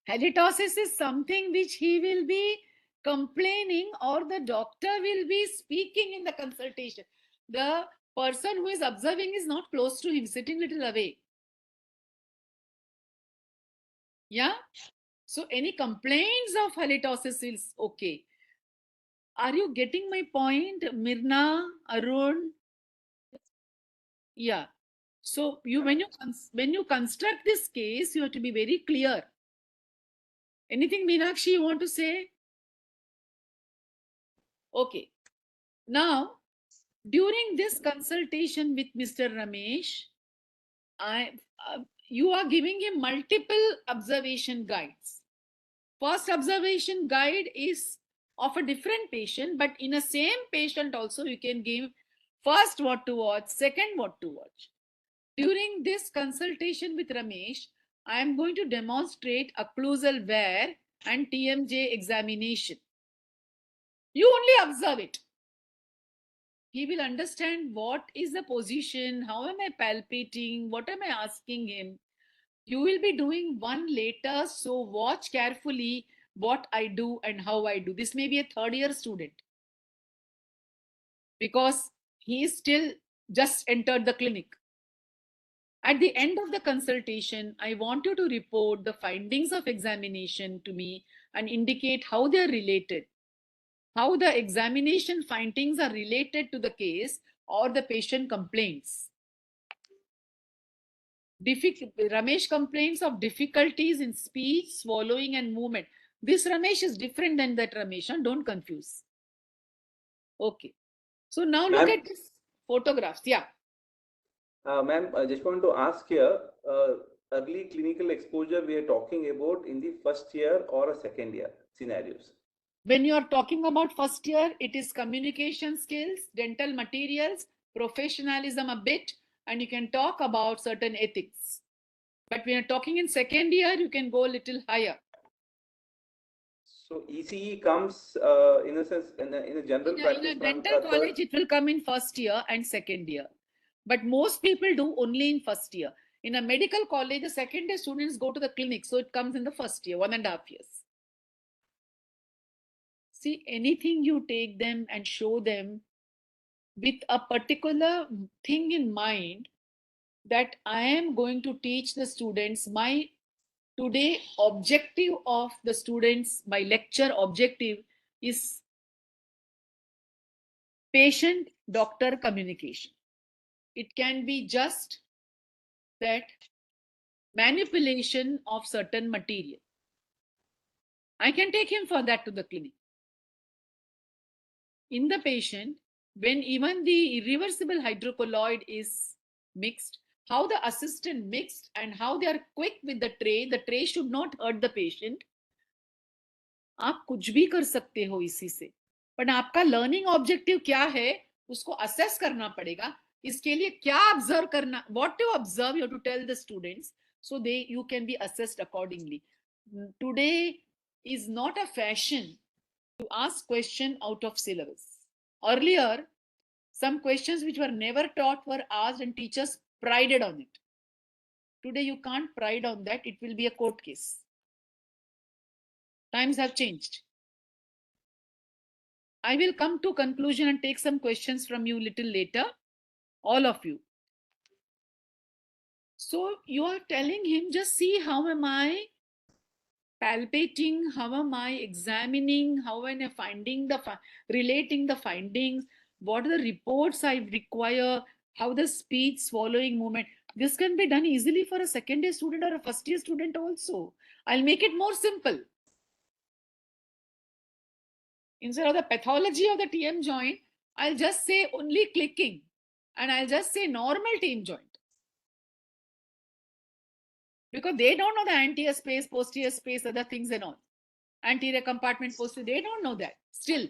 Halitosis is something which he will be complaining or the doctor will be speaking in the consultation. The person who is observing is not close to him, sitting little away. Yeah? So any complaints of halitosis is okay. Are you getting my point, Mirna, Arun? Yeah. So when you construct this case, you have to be very clear. Anything, Meenakshi, you want to say? Okay. Now, during this consultation with Mr. Ramesh, you are giving him multiple observation guides. First observation guide is of a different patient, but in a same patient also you can give first what to watch, second what to watch. During this consultation with Ramesh, I am going to demonstrate occlusal wear and TMJ examination. You only observe it. He will understand what is the position, how am I palpating, what am I asking him. You will be doing one later, so watch carefully what I do and how I do. This may be a third year student because he is still just entered the clinic. At the end of the consultation, I want you to report the findings of examination to me and indicate how they are related, how the examination findings are related to the case or the patient complaints. Ramesh complains of difficulties in speech, swallowing, and movement. This Ramesh is different than that Ramesh, and don't confuse. Okay. So now look at this photographs. Yeah. Ma'am, I just want to ask here, early clinical exposure we are talking about in the first year or a second year scenarios? When you are talking about first year, it is communication skills, dental materials, professionalism a bit, and you can talk about certain ethics. But when you're talking in second year, you can go a little higher. So ECE comes in a sense in a general practice. In a dental college, it will come in first year and second year. But most people do only in first year. In a medical college, the second year students go to the clinic. So it comes in the first year, 1.5 years. See, anything you take them and show them with a particular thing in mind, that I am going to teach the students, my today objective of the students, my lecture objective is patient-doctor communication. It can be just that manipulation of certain material. I can take him for that to the clinic. In the patient, when even the irreversible hydrocolloid is mixed, how the assistant mixed and how they are quick with the tray should not hurt the patient. आप कुछ भी कर सकते हो इसी से, पर आपका लर्निंग ऑब्जेक्टिव क्या है उसको असेस करना पड़ेगा. इसके लिए क्या ऑब्जर्व करना, what to observe, you have to tell the students so you can be assessed accordingly. Today is not a fashion to ask question out of syllabus. Earlier, some questions which were never taught were asked and teachers prided on it. Today you can't pride on that, it will be a court case. Times have changed. I will come to conclusion and take some questions from you little later, all of you. So you are telling him, just see how am I palpating, how am I examining, how am I finding relating the findings, what are the reports I require, how the speech, swallowing, movement. This can be done easily for a second year student or a first year student also. I'll make it more simple. Instead of the pathology of the TM joint, I'll just say only clicking and I'll just say normal TM joint. Because they don't know the anterior space, posterior space, other things and all. Anterior compartment, posterior, they don't know that. Still,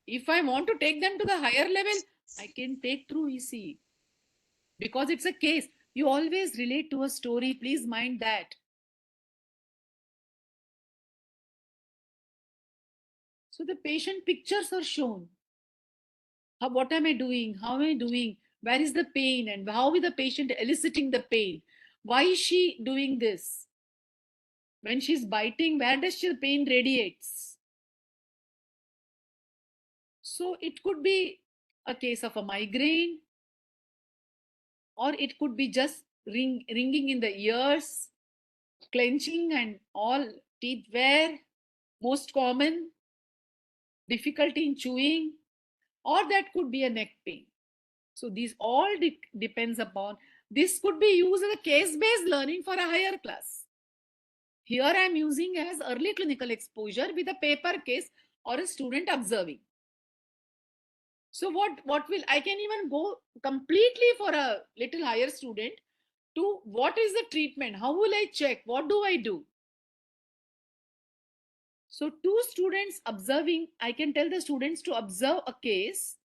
if I want to take them to the higher level, I can take through ECE. Because it's a case. You always relate to a story. Please mind that. So the patient pictures are shown. What am I doing? How am I doing? Where is the pain? And how is the patient eliciting the pain? Why is she doing this? When she's biting, where does the pain radiates? So it could be a case of a migraine, or it could be just ringing in the ears, clenching and all, teeth wear, most common, difficulty in chewing, or that could be a neck pain. So these all depends upon, this could be used as a case-based learning for a higher class. Here I am using as early clinical exposure with a paper case or a student observing. So what will, I can even go completely for a little higher student to what is the treatment, how will I check, what do I do? So two students observing, I can tell the students to observe a case,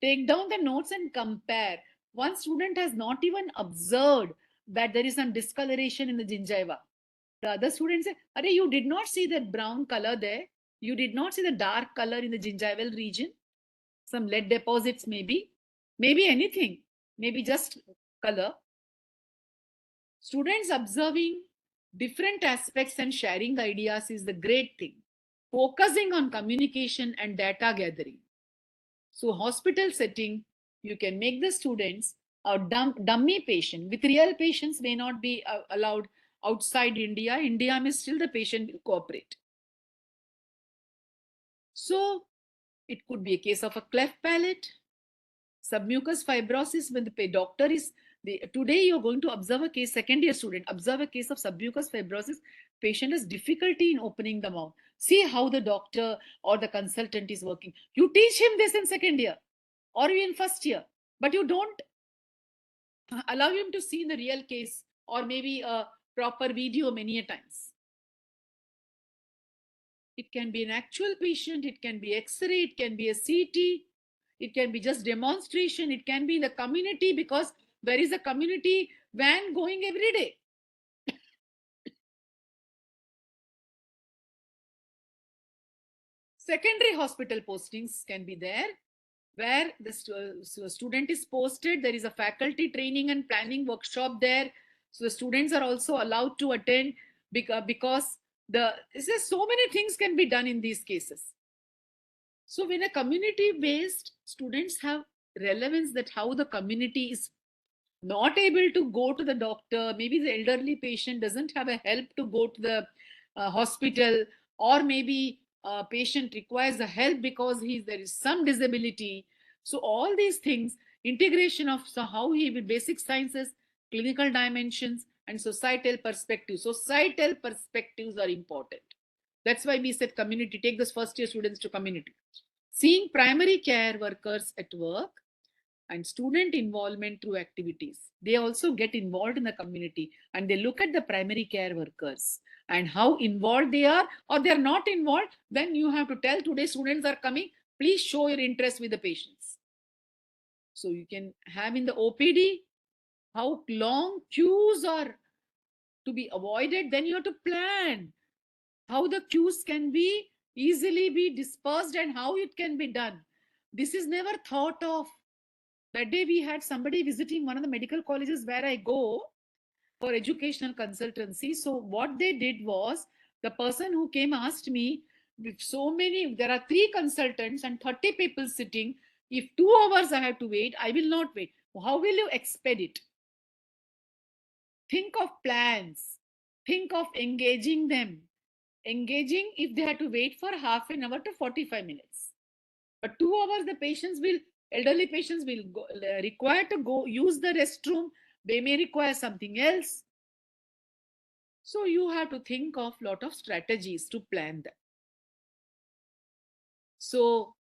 take down the notes and compare. One student has not even observed that there is some discoloration in the gingiva. The other student say, "Arey, you did not see that brown color there. You did not see the dark color in the gingival region. Some lead deposits maybe anything, maybe just color." Students observing different aspects and sharing ideas is the great thing. Focusing on communication and data gathering. So hospital setting, you can make the students a dummy patient. With real patients may not be allowed outside India. India may still the patient will cooperate. So it could be a case of a cleft palate, submucous fibrosis when the doctor is, today you're going to observe a case, second year student, observe a case of submucous fibrosis, patient has difficulty in opening the mouth. See how the doctor or the consultant is working. You teach him this in second year or in first year, but you don't allow him to see the real case or maybe a proper video many a times. It can be an actual patient, it can be X-ray, it can be a CT, it can be just demonstration, it can be in the community because there is a community van going every day. Secondary hospital postings can be there where the student is posted. There is a faculty training and planning workshop there. So the students are also allowed to attend because so many things can be done in these cases. So when a community-based, students have relevance that how the community is not able to go to the doctor, maybe the elderly patient doesn't have a help to go to the hospital, or maybe a patient requires a help because there is some disability. So all these things, integration of how he will basic sciences, clinical dimensions, and societal perspectives. Societal perspectives are important. That's why we said community, take this first year students to community. Seeing primary care workers at work and student involvement through activities. They also get involved in the community and they look at the primary care workers and how involved they are, or they are not involved. Then you have to tell, today students are coming, please show your interest with the patients. So you can have in the OPD how long queues are to be avoided. Then you have to plan how the queues can be easily be dispersed and how it can be done. This is never thought of. That day we had somebody visiting one of the medical colleges where I go for educational consultancy. So what they did was, the person who came asked me, there are 3 consultants and 30 people sitting. If 2 hours I have to wait, I will not wait. How will you expedite? Think of plans. Think of engaging them. Engaging if they have to wait for half an hour to 45 minutes. But 2 hours, the elderly patients will require to go use the restroom. They may require something else. So you have to think of lot of strategies to plan that. So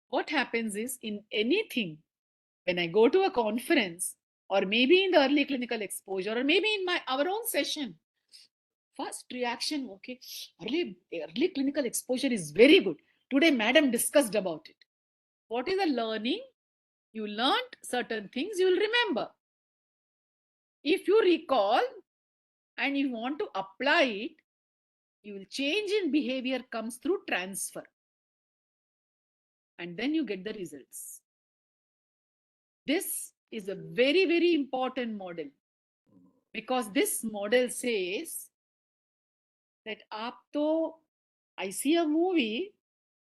what happens is, in anything, when I go to a conference or maybe in the early clinical exposure or maybe in our own session, first reaction, okay, early clinical exposure is very good. Today, madam discussed about it. What is the learning? You learned certain things, you will remember. If you recall and you want to apply it, you will change in behavior comes through transfer. And then you get the results. This is a very, very important model, because this model says that I see a movie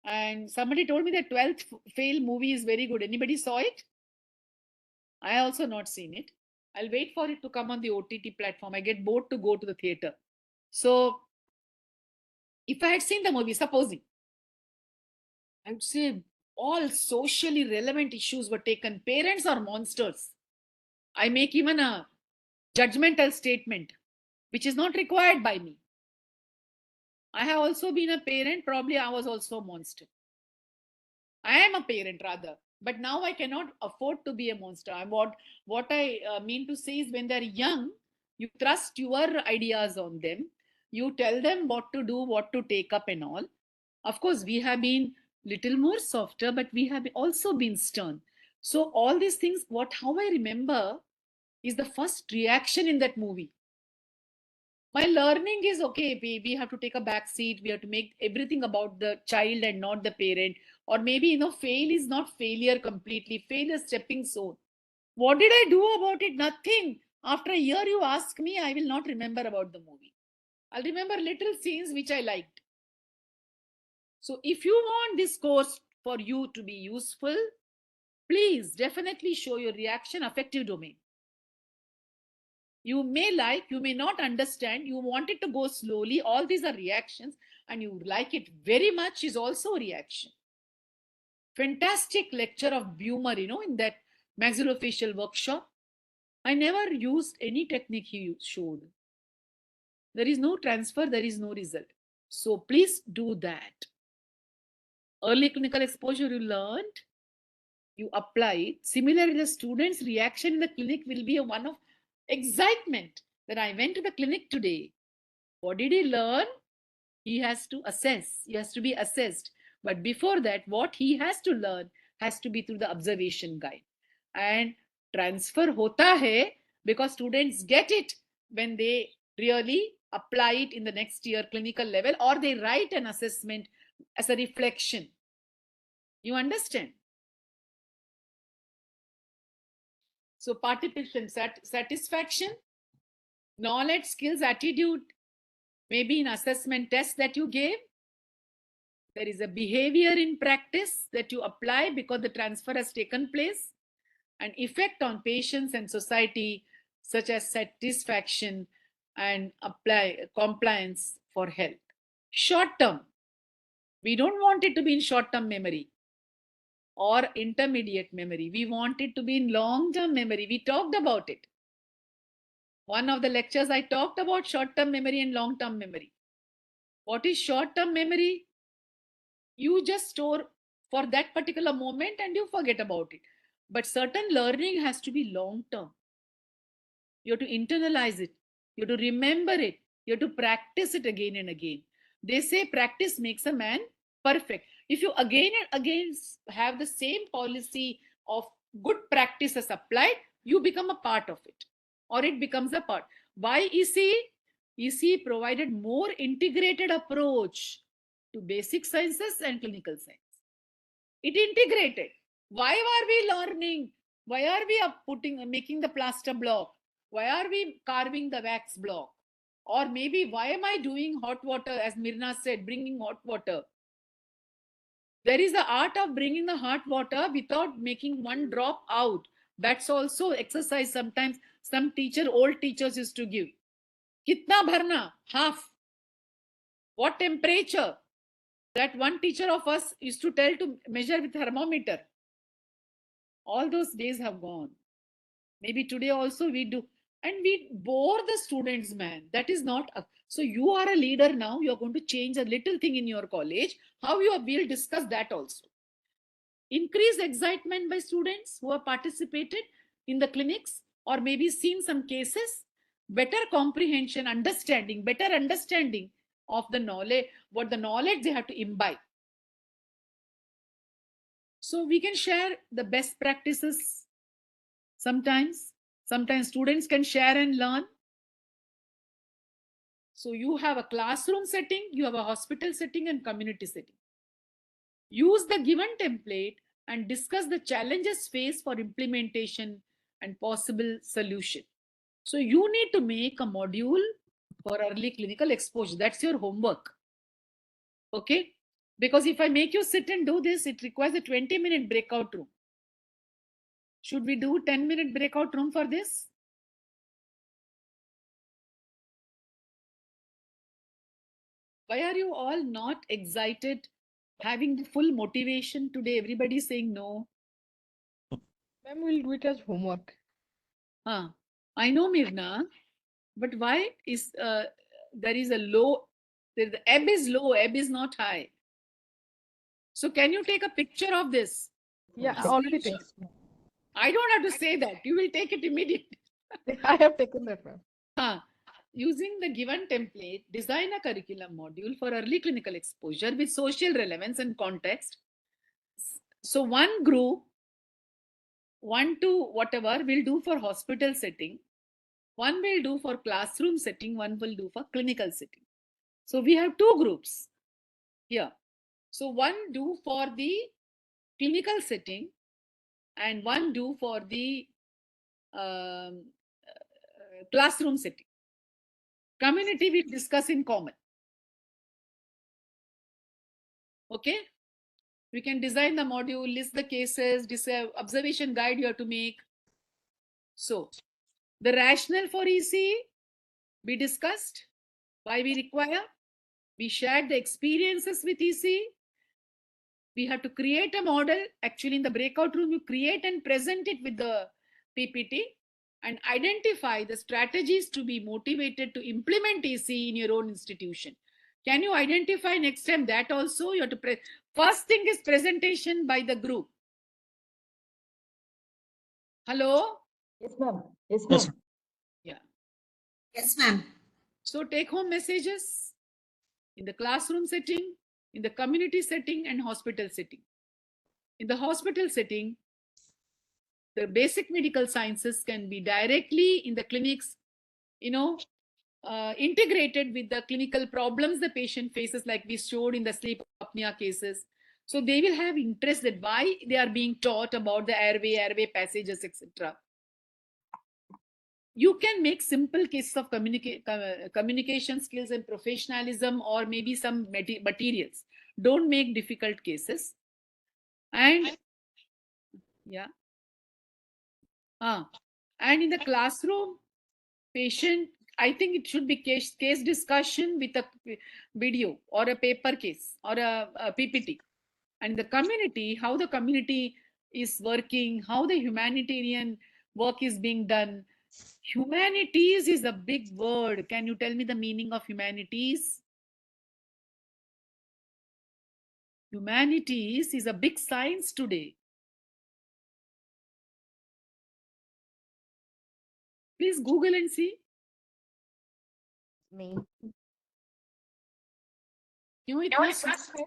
and somebody told me that 12th Fail movie is very good. Anybody saw it? I also not seen it. I'll wait for it to come on the OTT platform. I get bored to go to the theater. So if I had seen the movie, supposing, I would say all socially relevant issues were taken. Parents are monsters. I make even a judgmental statement, which is not required by me. I have also been a parent. Probably I was also a monster. I am a parent rather, but now I cannot afford to be a monster. What I mean to say is, when they're young, you trust your ideas on them. You tell them what to do, what to take up and all. Of course, we have been little more softer, but we have also been stern. So all these things, how I remember is the first reaction in that movie. My learning is, okay, we have to take a back seat. We have to make everything about the child and not the parent. Or maybe, fail is not failure completely. Fail is stepping stone. What did I do about it? Nothing. After a year, you ask me, I will not remember about the movie. I'll remember little scenes which I liked. So if you want this course for you to be useful, please definitely show your reaction affective domain. You may like, you may not understand, you want it to go slowly. All these are reactions, and you like it very much is also a reaction. Fantastic lecture of Bumer, in that maxillofacial workshop. I never used any technique he showed. There is no transfer, there is no result. So please do that. Early clinical exposure you learned, you apply it. Similarly, the student's reaction in the clinic will be a one of excitement that I went to the clinic today. What did he learn? He has to assess. He has to be assessed. But before that, what he has to learn has to be through the observation guide. And transfer hota hai because students get it when they really apply it in the next year clinical level, or they write an assessment as a reflection. You understand? So participation satisfaction, knowledge, skills, attitude, maybe in assessment test that you gave. There is a behavior in practice that you apply because the transfer has taken place. An effect on patients and society, such as satisfaction and compliance for health. Short term, we don't want it to be in short term memory or intermediate memory. We want it to be in long term memory. We talked about it. One of the lectures I talked about short term memory and long term memory. What is short term memory? You just store for that particular moment and you forget about it. But certain learning has to be long term. You have to internalize it. You have to remember it. You have to practice it again and again. They say practice makes a man perfect. If you again and again have the same policy of good practices applied, you become a part of it, or it becomes a part. Why EC? EC provided more integrated approach to basic sciences and clinical science. It integrated. Why are we learning? Why are we making the plaster block? Why are we carving the wax block? Or maybe why am I doing hot water, as Mirna said, bringing hot water? There is the art of bringing the hot water without making one drop out. That's also exercise sometimes some old teachers used to give. Kitna bharna? Half. What temperature? That one teacher of us used to tell to measure with thermometer. All those days have gone. Maybe today also we do. And we bore the students, man. That is not. So you are a leader now. You are going to change a little thing in your college. How you are, we'll discuss that also. Increase excitement by students who have participated in the clinics or maybe seen some cases. Better comprehension, understanding, better understanding of the knowledge, what the knowledge they have to imbibe. So we can share the best practices. Sometimes students can share and learn. So you have a classroom setting, you have a hospital setting and community setting. Use the given template and discuss the challenges faced for implementation and possible solution. So you need to make a module for early clinical exposure. That's your homework. Okay? Because if I make you sit and do this, it requires a 20-minute breakout room. Should we do 10-minute breakout room for this? Why are you all not excited, having the full motivation today? Everybody is saying no. Ma'am, we'll do it as homework. I know, Mirna, but why is there is a low, the ebb is low, ebb is not high. So can you take a picture of this? Yeah, I already taken. I don't have to say that. You will take it immediately. I have taken that, ma'am. Using the given template, design a curriculum module for early clinical exposure with social relevance and context. So one group, 1 to whatever, will do for hospital setting, one will do for classroom setting, one will do for clinical setting. So we have 2 groups here. So one do for the clinical setting and one do for the classroom setting. Community we discuss in common. Okay? You can design the module, list the cases, observation guide you have to make. So the rationale for EC we discussed, why we require. We shared the experiences with EC. We have to create a model. Actually, in the breakout room, you create and present it with the PPT and identify the strategies to be motivated to implement EC in your own institution. Can you identify next time that also? You have to first thing is presentation by the group. Hello? Yes, ma'am. Yes, ma'am. Yeah. Yes, ma'am. So take home messages in the classroom setting, in the community setting, and hospital setting. In the hospital setting, the basic medical sciences can be directly in the clinics, integrated with the clinical problems the patient faces, like we showed in the sleep apnea cases. So they will have interest that why they are being taught about the airway passages, etc. You can make simple cases of communication skills and professionalism, or maybe some materials. Don't make difficult cases. And yeah. And in the classroom, patient, I think it should be case discussion with a video or a paper case or a PPT. And the community, how the community is working, how the humanitarian work is being done. Humanities is a big word. Can you tell me the meaning of humanities? Humanities is a big science today. Please Google and see. क्यों इतना सुस्त है?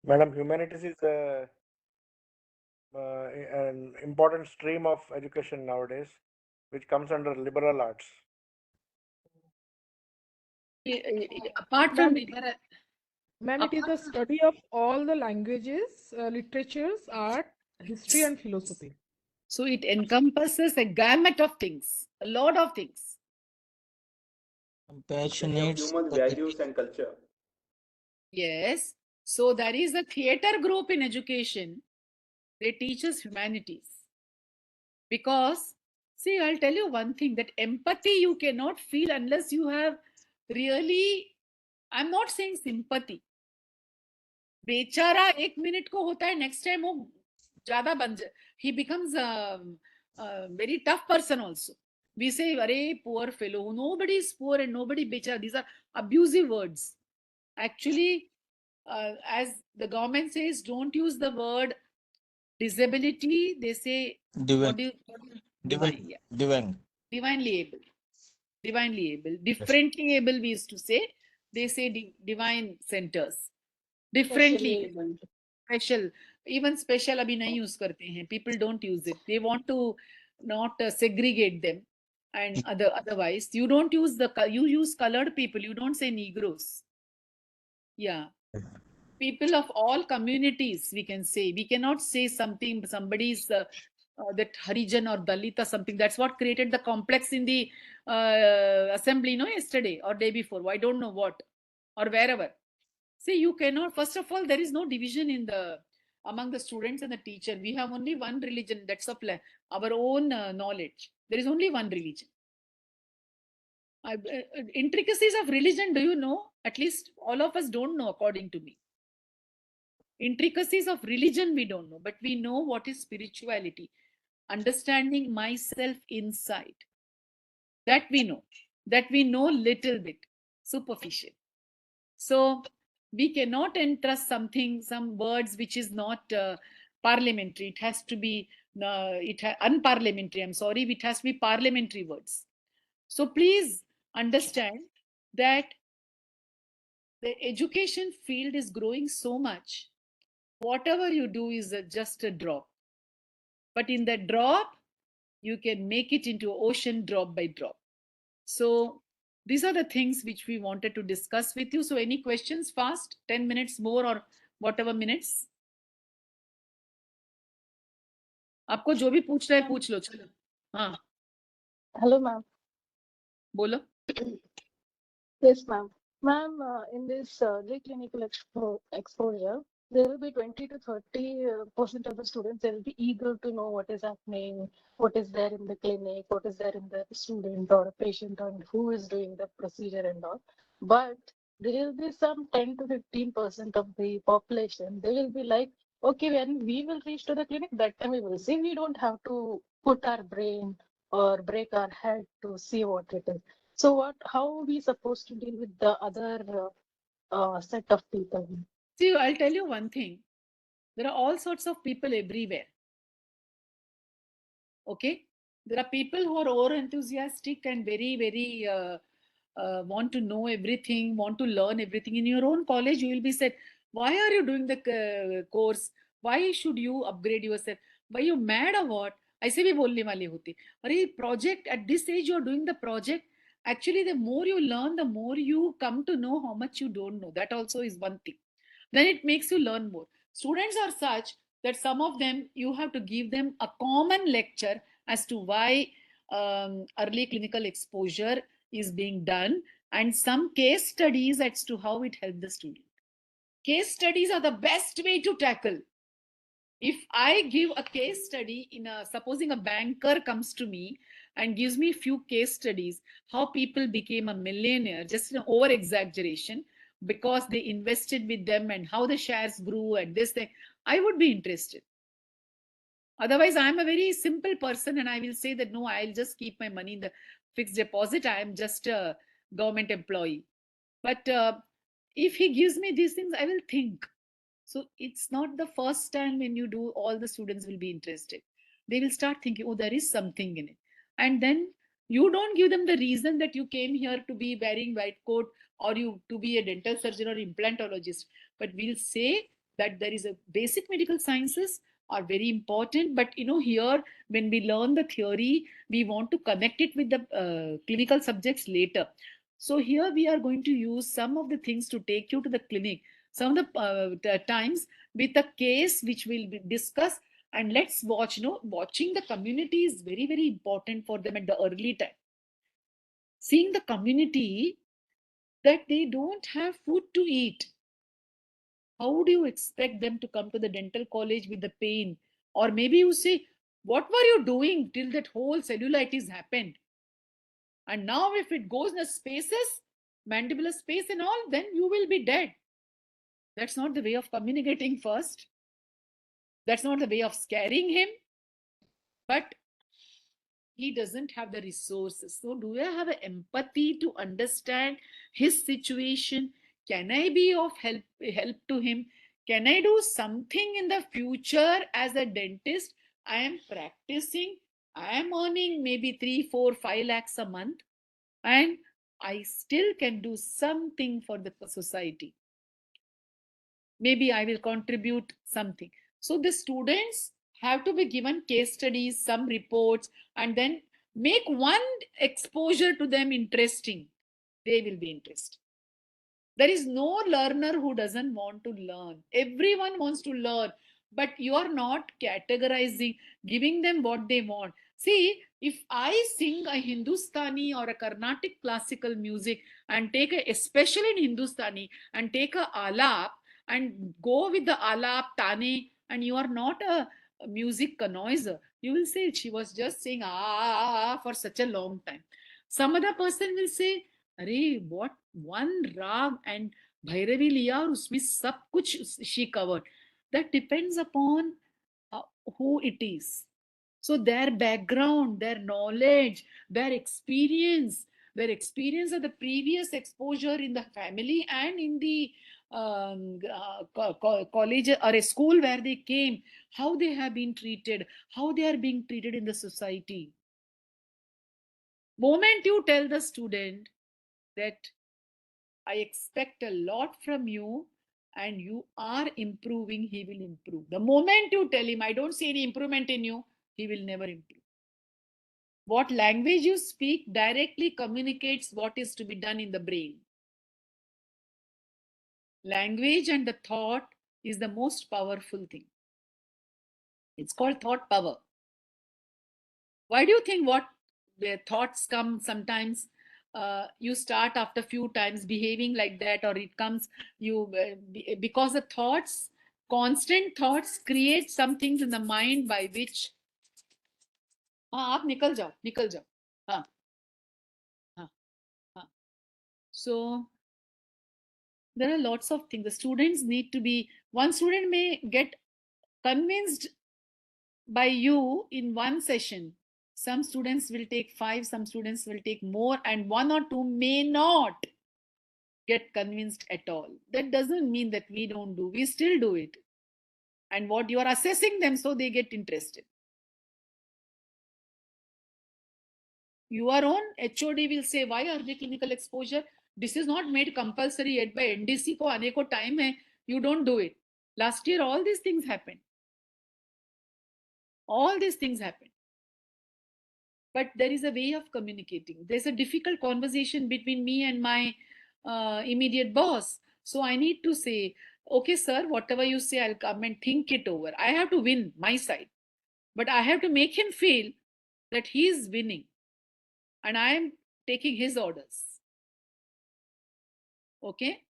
Madam, humanities is an important stream of education nowadays, which comes under liberal arts. Apart from Ma'am, it is the study of all the languages, literatures, art, history, and philosophy. So it encompasses a gamut of things, a lot of things. Compassionate human values and culture. Yes. So there is a theater group in education. They teach us humanities. Because, see, I'll tell you one thing, that empathy you cannot feel unless you have really, I'm not saying sympathy. बेचारा 1 minute को होता है, next time वो ज़्यादा बन जाए, he becomes a very tough person also. We say, "Arey, poor fellow." Nobody is poor and nobody बेचारा. These are abusive words. Actually, as the government says, don't use the word disability. They say Divine. Yeah. Divinely able. Divinely able. Differently able, we used to say. They say divine centers. Differently able. Special. Even special abhi nahi use karte hain. People don't use it. They want to not segregate them. And otherwise, you don't use you use colored people. You don't say Negroes. Yeah. People of all communities, we can say. We cannot say somebody's that Harijan or Dalit or something. That's what created the complex in the assembly, yesterday or day before. I don't know what or wherever. See, you cannot. First of all, there is no division among the students and the teacher. We have only one religion. That's of our own knowledge. There is only one religion. Intricacies of religion, do you know? At least all of us don't know, according to me. Intricacies of religion we don't know, but we know what is spirituality. Understanding myself inside. That we know little bit, superficial. So we cannot entrust some words which is not parliamentary. It has to be unparliamentary. I'm sorry, it has to be parliamentary words. So please understand that the education field is growing so much. Whatever you do is just a drop. But in that drop, you can make it into an ocean drop by drop. So these are the things which we wanted to discuss with you. So any questions fast, 10 minutes more or whatever minutes? आपको जो भी पूछना है पूछ लो, चलो. हाँ. Hello, ma'am. Bolo. Yes, ma'am. Ma'am, in this early clinical exposure, there will be 20 to 30% of the students. They will be eager to know what is happening, what is there in the clinic, what is there in the student or a patient, and who is doing the procedure and all. But there will be some 10 to 15% of the population. They will be like, okay, when we will reach to the clinic, that time we will see. We don't have to put our brain or break our head to see what it is. So how are we supposed to deal with the other set of people? See, I'll tell you one thing. There are all sorts of people everywhere. Okay? There are people who are over enthusiastic and very want to know everything, want to learn everything. In your own college, you will be said, why are you doing the course? Why should you upgrade yourself? Why you mad or what? I say, भी बोलने वाली होती. अरे project at this age, you are doing the project. Actually, the more you learn, the more you come to know how much you don't know. That also is one thing. Then it makes you learn more. Students are such that some of them, you have to give them a common lecture as to why early clinical exposure is being done, and some case studies as to how it helped the student. Case studies are the best way to tackle. If I give a case study supposing a banker comes to me and gives me few case studies, how people became a millionaire, just an over exaggeration, because they invested with them and how the shares grew and this thing, I would be interested. Otherwise, I'm a very simple person and I will say that no, I'll just keep my money in the fixed deposit. I am just a government employee. But if he gives me these things, I will think. So it's not the first time when you do, all the students will be interested. They will start thinking, oh, there is something in it. And then you don't give them the reason that you came here to be wearing white coat or you to be a dental surgeon or implantologist. But we'll say that there is a basic medical sciences are very important. But here when we learn the theory, we want to connect it with the clinical subjects later. So here we are going to use some of the things to take you to the clinic. Some of the times with a case which will be discussed, and let's watch. Watching the community is very important for them at the early time. Seeing the community that they don't have food to eat. How do you expect them to come to the dental college with the pain? Or maybe you say, what were you doing till that whole cellulitis happened? And now if it goes in the spaces, mandibular space and all, then you will be dead. That's not the way of communicating first. That's not the way of scaring him. But he doesn't have the resources. So do I have an empathy to understand his situation? Can I be of help to him? Can I do something in the future as a dentist? I am practicing. I am earning maybe 3, 4, 5 lakhs a month. And I still can do something for the society. Maybe I will contribute something. So the students have to be given case studies, some reports, and then make one exposure to them interesting. They will be interested. There is no learner who doesn't want to learn. Everyone wants to learn, but you are not categorizing, giving them what they want. See, if I sing a Hindustani or a Carnatic classical music and take especially in Hindustani, and take a alap and go with the alap, tane, and you are not a music connoisseur, you will say she was just saying for such a long time. Some other person will say, अरे what one rag and Bhairavi liya और उसमें सब कुछ she covered. That depends upon who it is. So their background, their knowledge, their experience of the previous exposure in the family and in the college or a school where they came, how they have been treated, how they are being treated in the society. Moment you tell the student that I expect a lot from you and you are improving, he will improve. The moment you tell him, I don't see any improvement in you, he will never improve. What language you speak directly communicates what is to be done in the brain. Language and the thought is the most powerful thing. It's called thought power. Why do you think what where thoughts come sometimes. You start after few times behaving like that, or it comes because the thoughts, constant thoughts create some things in the mind by which आप निकल जाओ हाँ हाँ हाँ. So there are lots of things. The students need to be, one student may get convinced by you in one session. Some students will take 5, some students will take more, and 1 or 2 may not get convinced at all. That doesn't mean that we don't do, we still do it. And what you are assessing them so they get interested. Your own HOD will say, why early clinical exposure? This is not made compulsory yet by NDC ko aane ko time hai, you don't do it. Last year all these things happened. All these things happened. But there is a way of communicating. There's a difficult conversation between me and my immediate boss. So I need to say, okay, sir, whatever you say, I'll come and think it over. I have to win my side. But I have to make him feel that he is winning. And I am taking his orders. Okay?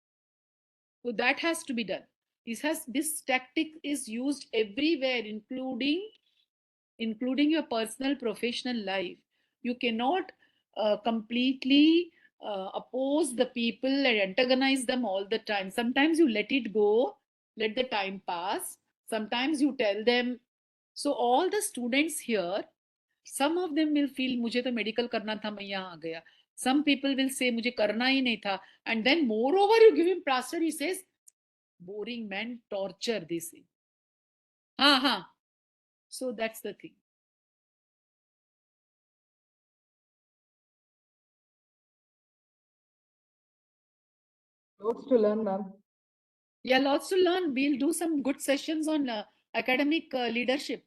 So that has to be done. This tactic is used everywhere, including your personal professional life. You cannot completely oppose the people and antagonize them all the time. Sometimes you let it go, let the time pass. Sometimes you tell them. So all the students here, some of them will feel मुझे तो medical करना था, मैं यहाँ आ गया. Some people will say मुझे करना ही नहीं था, and then moreover you give him plaster, he says boring man, torture this thing. हाँ. So that's the thing. Lots to learn, ma'am. Yeah, lots to learn. We'll do some good sessions on academic leadership.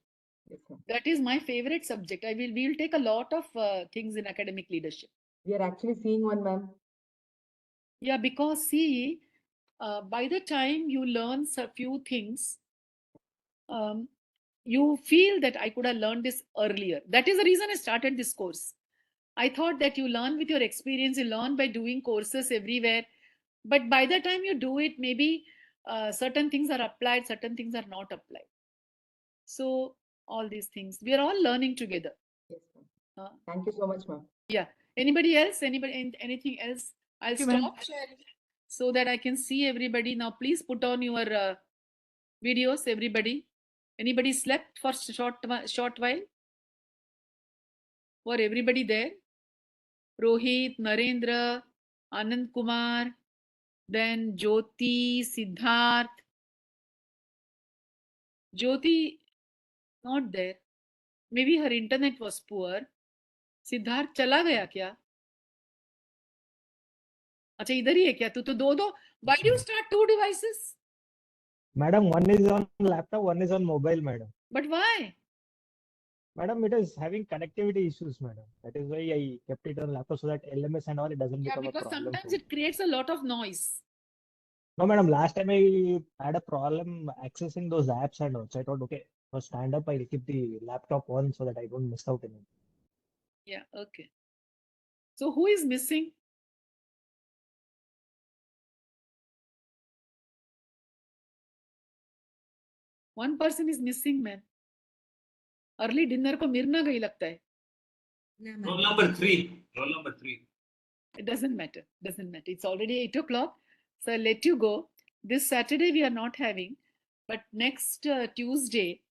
Yes, ma'am. That is my favorite subject. We'll take a lot of things in academic leadership. We are actually seeing one, ma'am. Yeah, because see, by the time you learn a few things, you feel that I could have learned this earlier. That is the reason I started this course. I thought that you learn with your experience, you learn by doing courses everywhere. But by the time you do it, maybe certain things are applied, certain things are not applied. So all these things, we are all learning together. Yes, ma'am. Thank you so much, ma'am. Yeah. Anybody else? Anything else? I'll stop sharing so that I can see everybody. Now, please put on your videos, everybody. Anybody slept for short while? Were everybody there? Rohit, Narendra, Anand Kumar, then Jyoti, Siddharth. Jyoti, not there. Maybe her internet was poor. Siddharth चला गया क्या? अच्छा इधर ही है क्या? तू तो दो. Why do you start 2 devices? Madam, one is on laptop, one is on mobile, madam. But why? Madam, it is having connectivity issues, madam. That is why I kept it on laptop so that LMS and all it doesn't become a problem. Yeah, because sometimes it creates a lot of noise. No, madam, last time I had a problem accessing those apps and all. So I thought, okay, for stand up, I'll keep the laptop on so that I don't miss out anything. Yeah, okay. So who is missing? One person is missing, man. Early dinner को मिरना गई लगता है. Roll number 3. Roll number 3. It doesn't matter. It's already 8 o'clock. So I'll let you go. This Saturday we are not having, but next Tuesday,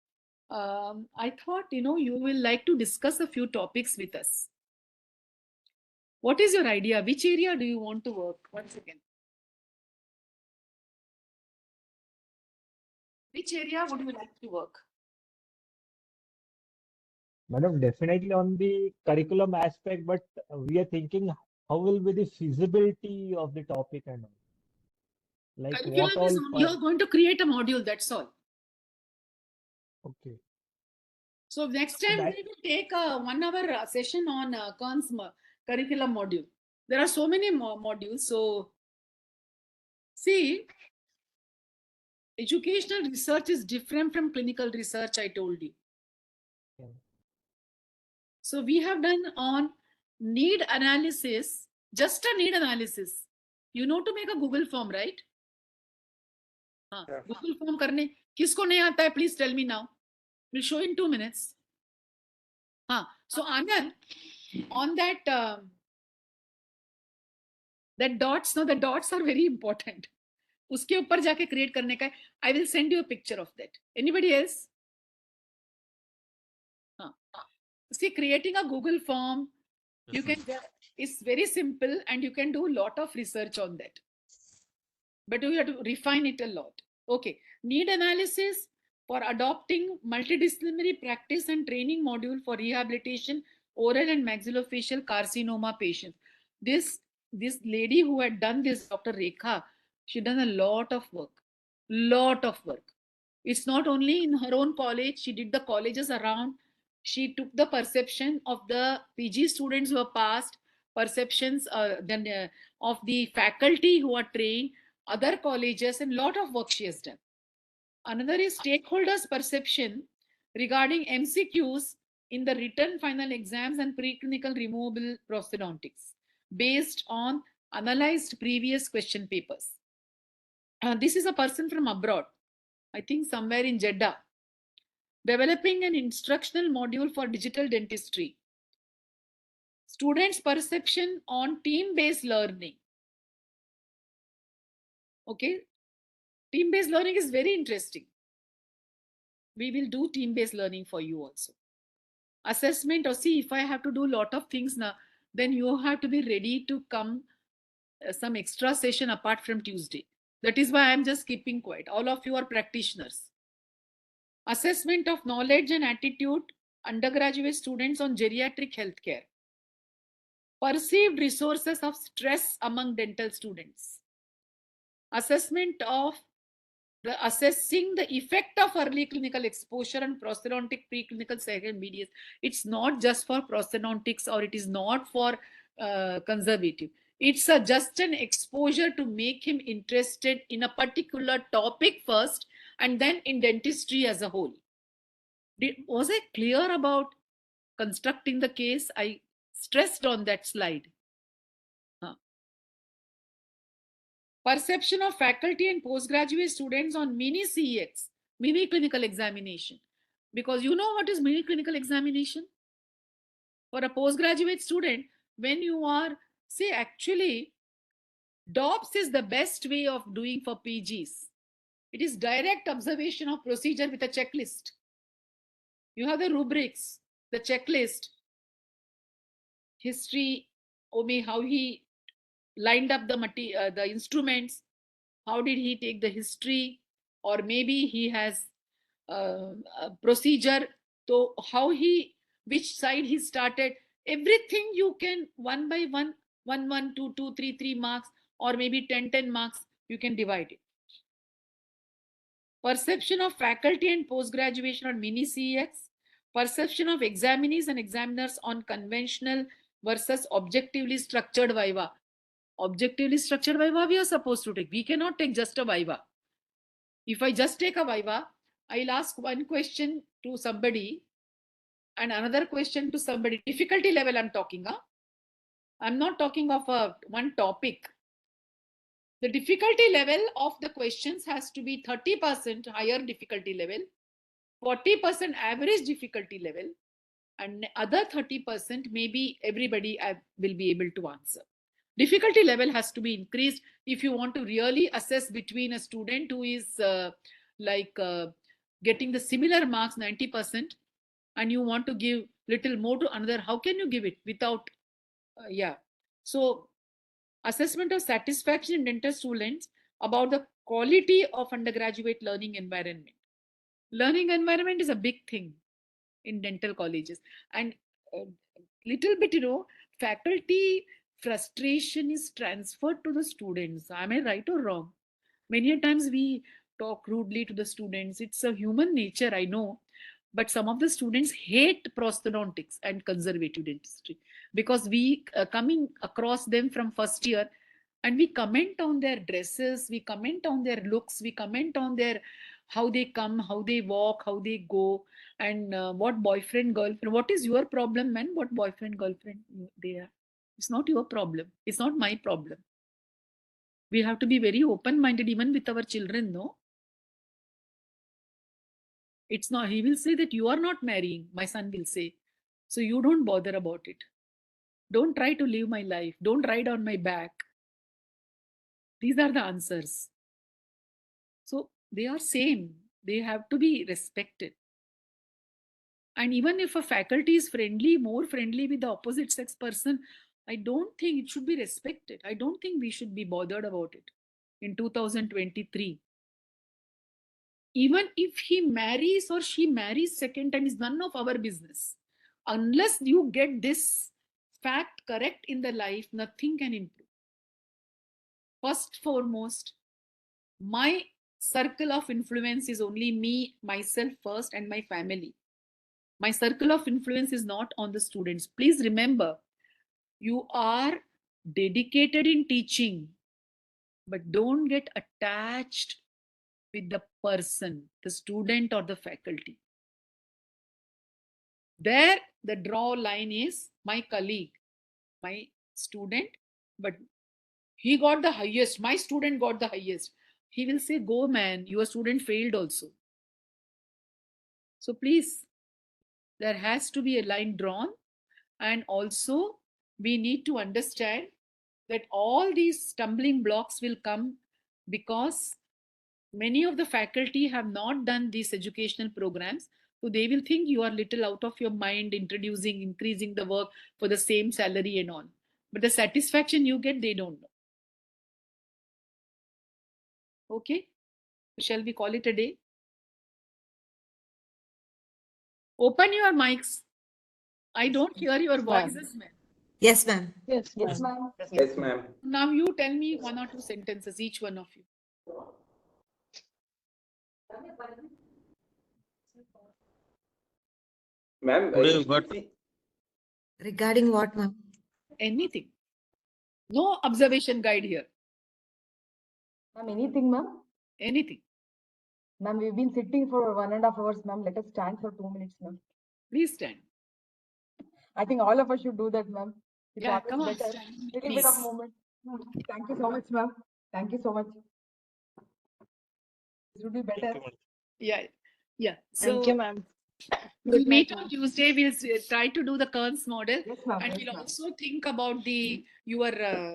I thought, you will like to discuss a few topics with us. What is your idea? Which area do you want to work? Once again. Which area would you like to work? Madam, definitely on the curriculum aspect, but we are thinking how will be the feasibility of the topic and all. Like curriculum what all you're going to create a module, that's all. Okay. So next time we will take a 1 hour session on Khan's curriculum module. There are so many modules. So see, educational research is different from clinical research, I told you. Yeah. So we have done on need analysis, just a need analysis. You know to make a Google form, right? हाँ, Google form करने किसको नहीं आता है? Please tell me now. We'll show in 2 minutes. हाँ, so Anand, on that that dots, no, the dots are very important. उसके ऊपर जाके create करने का. I will send you a picture of that. Anybody else? हाँ. See, creating a Google form, you can. It's very simple, and you can do a lot of research on that. But you have to refine it a lot. Okay, need analysis for adopting multidisciplinary practice and training module for rehabilitation oral and maxillofacial carcinoma patients. This lady who had done this, Dr. Rekha, she done a lot of work. It's not only in her own college, she did the colleges around. She took the perception of the PG students who are passed, perceptions of the faculty who are trained, other colleges, and lot of work she has done. Another is stakeholders' perception regarding MCQs in the written final exams and preclinical removable prosthodontics based on analyzed previous question papers. This is a person from abroad, I think somewhere in Jeddah, developing an instructional module for digital dentistry. Students' perception on team-based learning. Okay, team-based learning is very interesting. We will do team-based learning for you also. Assessment, or see, if I have to do a lot of things now, then you have to be ready to come some extra session apart from Tuesday. That is why I'm just keeping quiet. All of you are practitioners. Assessment of knowledge and attitude undergraduate students on geriatric healthcare. Perceived resources of stress among dental students. Assessment of assessing the effect of early clinical exposure and prosthodontic preclinical second medias. It's not just for prosthodontics, or it is not for conservative. It's just an exposure to make him interested in a particular topic first, and then in dentistry as a whole. Was I clear about constructing the case? I stressed on that slide. Perception of faculty and postgraduate students on mini CEX, mini clinical examination. Because you know what is mini clinical examination? For a postgraduate student, when you are, say, actually, DOPS is the best way of doing for PGs. It is direct observation of procedure with a checklist. You have the rubrics, the checklist, history, how he lined up the instruments, how did he take the history, or maybe he has a procedure, so how which side he started, everything you can one by one, 1, 1, 2, 2, 3, 3 marks, or maybe 10, 10 marks, you can divide it. Perception of faculty and post-graduation on mini CEX, perception of examinees and examiners on conventional versus objectively structured viva. Objectively structured viva we are supposed to take. We cannot take just a viva. If I just take a viva, I'll ask one question to somebody and another question to somebody. Difficulty level I'm talking. I'm not talking of one topic. The difficulty level of the questions has to be 30% higher difficulty level, 40% average difficulty level, and other 30% maybe everybody will be able to answer. Difficulty level has to be increased if you want to really assess between a student who is getting the similar marks 90% and you want to give little more to another. How can you give it without so assessment of satisfaction in dental students about the quality of undergraduate learning environment. Learning environment is a big thing in dental colleges, and little bit, faculty frustration is transferred to the students. Am I right or wrong? Many times we talk rudely to the students. It's a human nature, I know, but some of the students hate prosthodontics and conservative dentistry because we coming across them from first year, and we comment on their dresses, we comment on their looks, we comment on their how they come, how they walk, how they go, and what boyfriend, girlfriend. What is your problem, man? What boyfriend, girlfriend they are? It's not your problem. It's not my problem. We have to be very open-minded even with our children, no? It's not, he will say that you are not marrying, my son will say. So you don't bother about it. Don't try to live my life. Don't ride on my back. These are the answers. So they are same. They have to be respected. And even if a faculty is friendly, more friendly with the opposite sex person, I don't think it should be respected. I don't think we should be bothered about it in 2023. Even if he marries or she marries second time is none of our business. Unless you get this fact correct in the life, nothing can improve. First, foremost, my circle of influence is only me, myself first, and my family. My circle of influence is not on the students. Please remember, you are dedicated in teaching, but don't get attached with the person, the student or the faculty. There, the draw line is my colleague, my student, but he got the highest, my student got the highest. He will say, go man, your student failed also. So please, there has to be a line drawn, and also we need to understand that all these stumbling blocks will come because many of the faculty have not done these educational programs. So they will think you are little out of your mind, introducing, increasing the work for the same salary and all. But the satisfaction you get, they don't know. Okay, shall we call it a day? Open your mics. I don't hear your voices, ma'am. Yes, ma'am. Yes, Yes, ma'am. ma'am. Yes, ma'am. Now you tell me one or two sentences, each one of you. Ma'am, Today we got Regarding what, ma'am? Anything. No observation guide here. Ma'am, anything, ma'am? Anything. Ma'am, we've been sitting for 1.5 hours, ma'am. Let us stand for 2 minutes, ma'am. Please stand. I think all of us should do that, ma'am. It Yeah, happens come on, better. stand. Little Please. bit of movement. Thank you so much, ma'am. Thank you so much. This would be better. Yeah, yeah. Thank So you, ma'am. we'll Good meet night, on ma'am. Tuesday. We'll try to do the Kearns model, Yes, ma'am. and Yes, we'll ma'am. also think about the your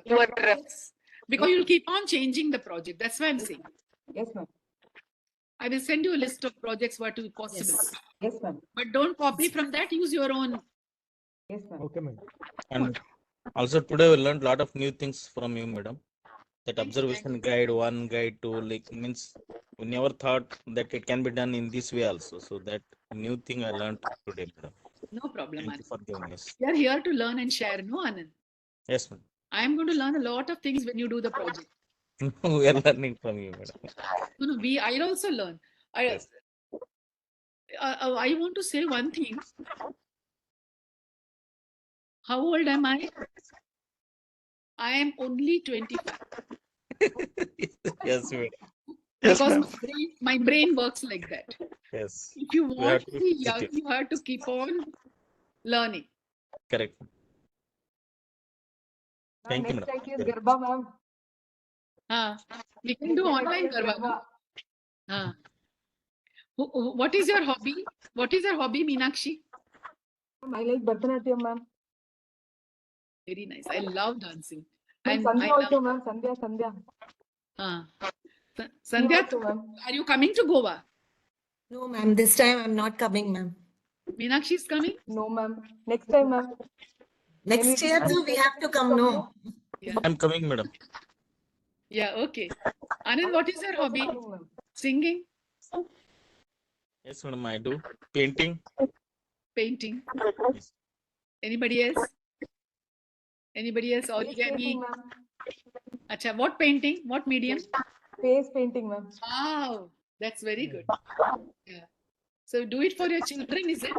projects, because you'll keep on changing the project. That's why I'm saying. Yes, ma'am. I will send you a list of projects what is possible. Yes. Yes, ma'am. But don't copy from that. Use your own. Yes, ma'am. Okay, madam. and also today we learned a lot of new things from you, madam. That Thank you. observation guide 1, guide 2, like means we never thought that it can be done in this way also. So that new thing I learned today, madam. No problem, Thank you Anand. for giving us. We are here to learn and share, no, Anand? Yes, madam. I am going to learn a lot of things when you do the project. We are learning from you, madam. No, I'll also learn. Yes. I want to say one thing. How old am I? I am only 25. Yes, madam. Because my brain works like that. Yes. If you We want have to to be be young, positive. you have to keep on learning. Correct. Thank you, Next madam. idea is Garba, ma'am. We can do online Garba. No? What is your hobby? What is your hobby, Meenakshi? I like Bharatanatyam, ma'am. Very nice. I love dancing. Ma'am, And Sandhya I also, love. ma'am. Sandhya. Sandhya, also, ma'am. are you coming to Goa? No, ma'am. This time I'm not coming, ma'am. Meenakshi is coming? No, ma'am. Next time, ma'am. Next year too, we have to come, no? Yeah. I'm coming, madam. Yeah, okay. Anand, what is your hobby? Singing? Yes, madam, I do. Painting. Painting. Yes. Anybody else? Anybody else? Origami? Acha, what painting? What medium? Face painting, ma'am. Wow, that's very good. Yeah. So do it for your children, is it?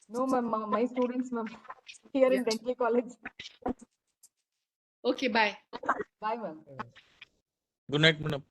No, ma'am. My students, ma'am. Here in dental college. Okay, bye. Bye, ma'am. Good night, madam.